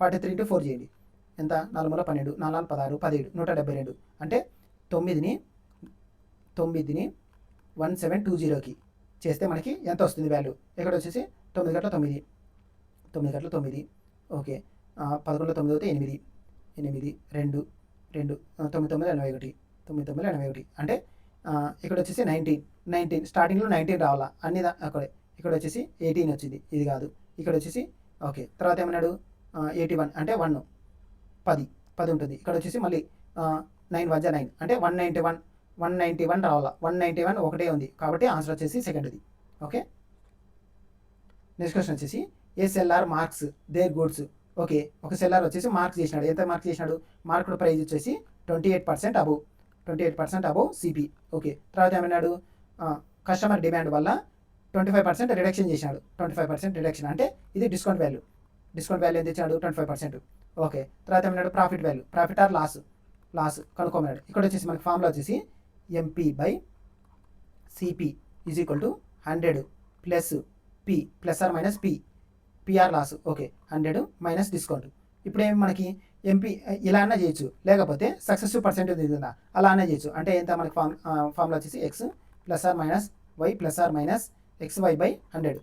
Speaker 1: 43 into 4 చేయండి ఎంత 4 మూల 12 4 16 17 172 అంటే 9ని 1720కి చేస్తే మనకి ఎంత వస్తుంది వాల్యూ ఇక్కడ వచ్చేసి 9 గంటల 9 9 గంటల 9 ఓకే 11 9 అవుతే 8 2 9 9 81 9 9 81 అంటే ఇక్కడ వచ్చేసి 19 స్టార్టింగ్లో 19 రావాలా అన్ని ఇక్కడ వచ్చేసి 18 వచ్చింది ఇది కాదు ఇక్కడ వచ్చేసి ఓకే తర్వాత ఏమన్నాడు 81 అంటే 1 10 ఉంటుంది ఇక్కడ వచ్చేసి మళ్ళీ 9 వన్ 9 అంటే 191 రావాలా 191 ఒకటే ఉంది కాబట్టి ఆన్సర్ వచ్చేసి సెకండ్ది ఓకే. నెక్స్ట్ క్వశ్చన్ వచ్చేసి a seller marks their goods okay ఒక సెల్లార్ వచ్చేసి మార్క్స్ చేసినాడు ఎంత మార్క్స్ చేసినాడు మార్కెట్ ప్రైస్ వచ్చేసి 28% అబోవ్ సిపి ఓకే తర్వాత ఏమన్నాడు కస్టమర్ డిమాండ్ వల్ల 25% రిడక్షన్ చేసినాడు 25% రిడక్షన్ అంటే ఇది డిస్కౌంట్ వాల్యూ ఎంత ఇచ్చాడు 25% ఓకే తర్వాత ఏమన్నాడు ప్రాఫిట్ ఆర్ లాస్ కనుక్కోమన్నాడు. ఇక్కడ వచ్చేసి మనకి ఫార్ములా వచ్చేసి MP by CP is equal to 100 plus P plus R minus PR loss okay 100 minus discount. ఇప్పుడు ఏమి మనకి ఎంపీ ఇలా అన్నా చేయొచ్చు లేకపోతే సక్సెసివ్ పర్సెంటేజ్ ఉందా అలా అన్నా చేయొచ్చు అంటే ఎంత మనకి ఫార్ములా వచ్చేసి X plus R minus Y plus R minus XY by 100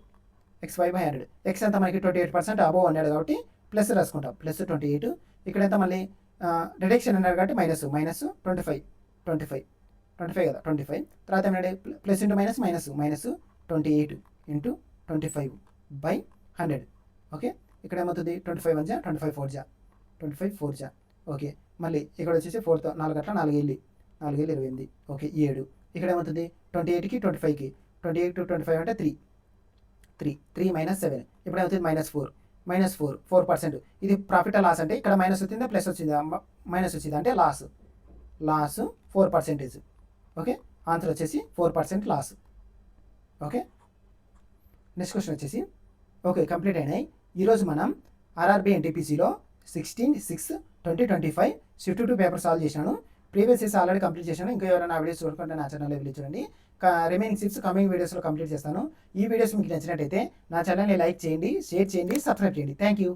Speaker 1: X ఎంత మనకి 28% అబోవ్ అన్నాడు కాబట్టి ప్లస్ రాసుకుంటాం ప్లస్ 28 ఇక్కడ ఎంత మళ్ళీ డిడక్షన్ అన్నాడు కాబట్టి మైనస్ 25 కదా 25 తర్వాత ఏమన్నాడు plus into minus 28 into 25 by 100 okay ఇక్కడ ఏమవుతుంది 25 1 25 4 జా ఓకే మళ్ళీ ఇక్కడ వచ్చేసి 4తో 4 గంటల 4 ఏళ్ళు 28 ఓకే 7 ఇక్కడ ఏమవుతుంది 28కి 25కి 28 to 25 అంటే 3 మైనస్ 7 ఇప్పుడు ఏమవుతుంది -4 ఇది ప్రాఫిట్ లాస్ అంటే ఇక్కడ మైనస్ వచ్చిందా ప్లస్ వచ్చిందా మైనస్ వచ్చిందా అంటే లాస్ 4% ఓకే ఆన్సర్ వచ్చేసి 4% లాస్ ఓకే. నెక్స్ట్ క్వశ్చన్ వచ్చేసి ఓకే కంప్లీట్ అయినాయి. ఈరోజు మనం ఆర్ఆర్బి ఎన్టీపీసీలో 16/6/2025 షిఫ్ట్ 2 పేపర్ సాల్వ్ చేశాను. ప్రీవియస్ ఇయర్స్ ఆల్రెడీ కంప్లీట్ చేశాను. ఇంకా ఎవరైనా ఆ వీడియోస్ చూడకుంటే నా ఛానల్లో వెళ్ళి చూడండి. రిమైనింగ్ 6 కమింగ్ వీడియోస్లో కంప్లీట్ చేస్తాను. ఈ వీడియోస్ మీకు నచ్చినట్టయితే నా ఛానల్ని లైక్ చేయండి, షేర్ చేయండి, సబ్స్క్రైబ్ చేయండి. Thank you.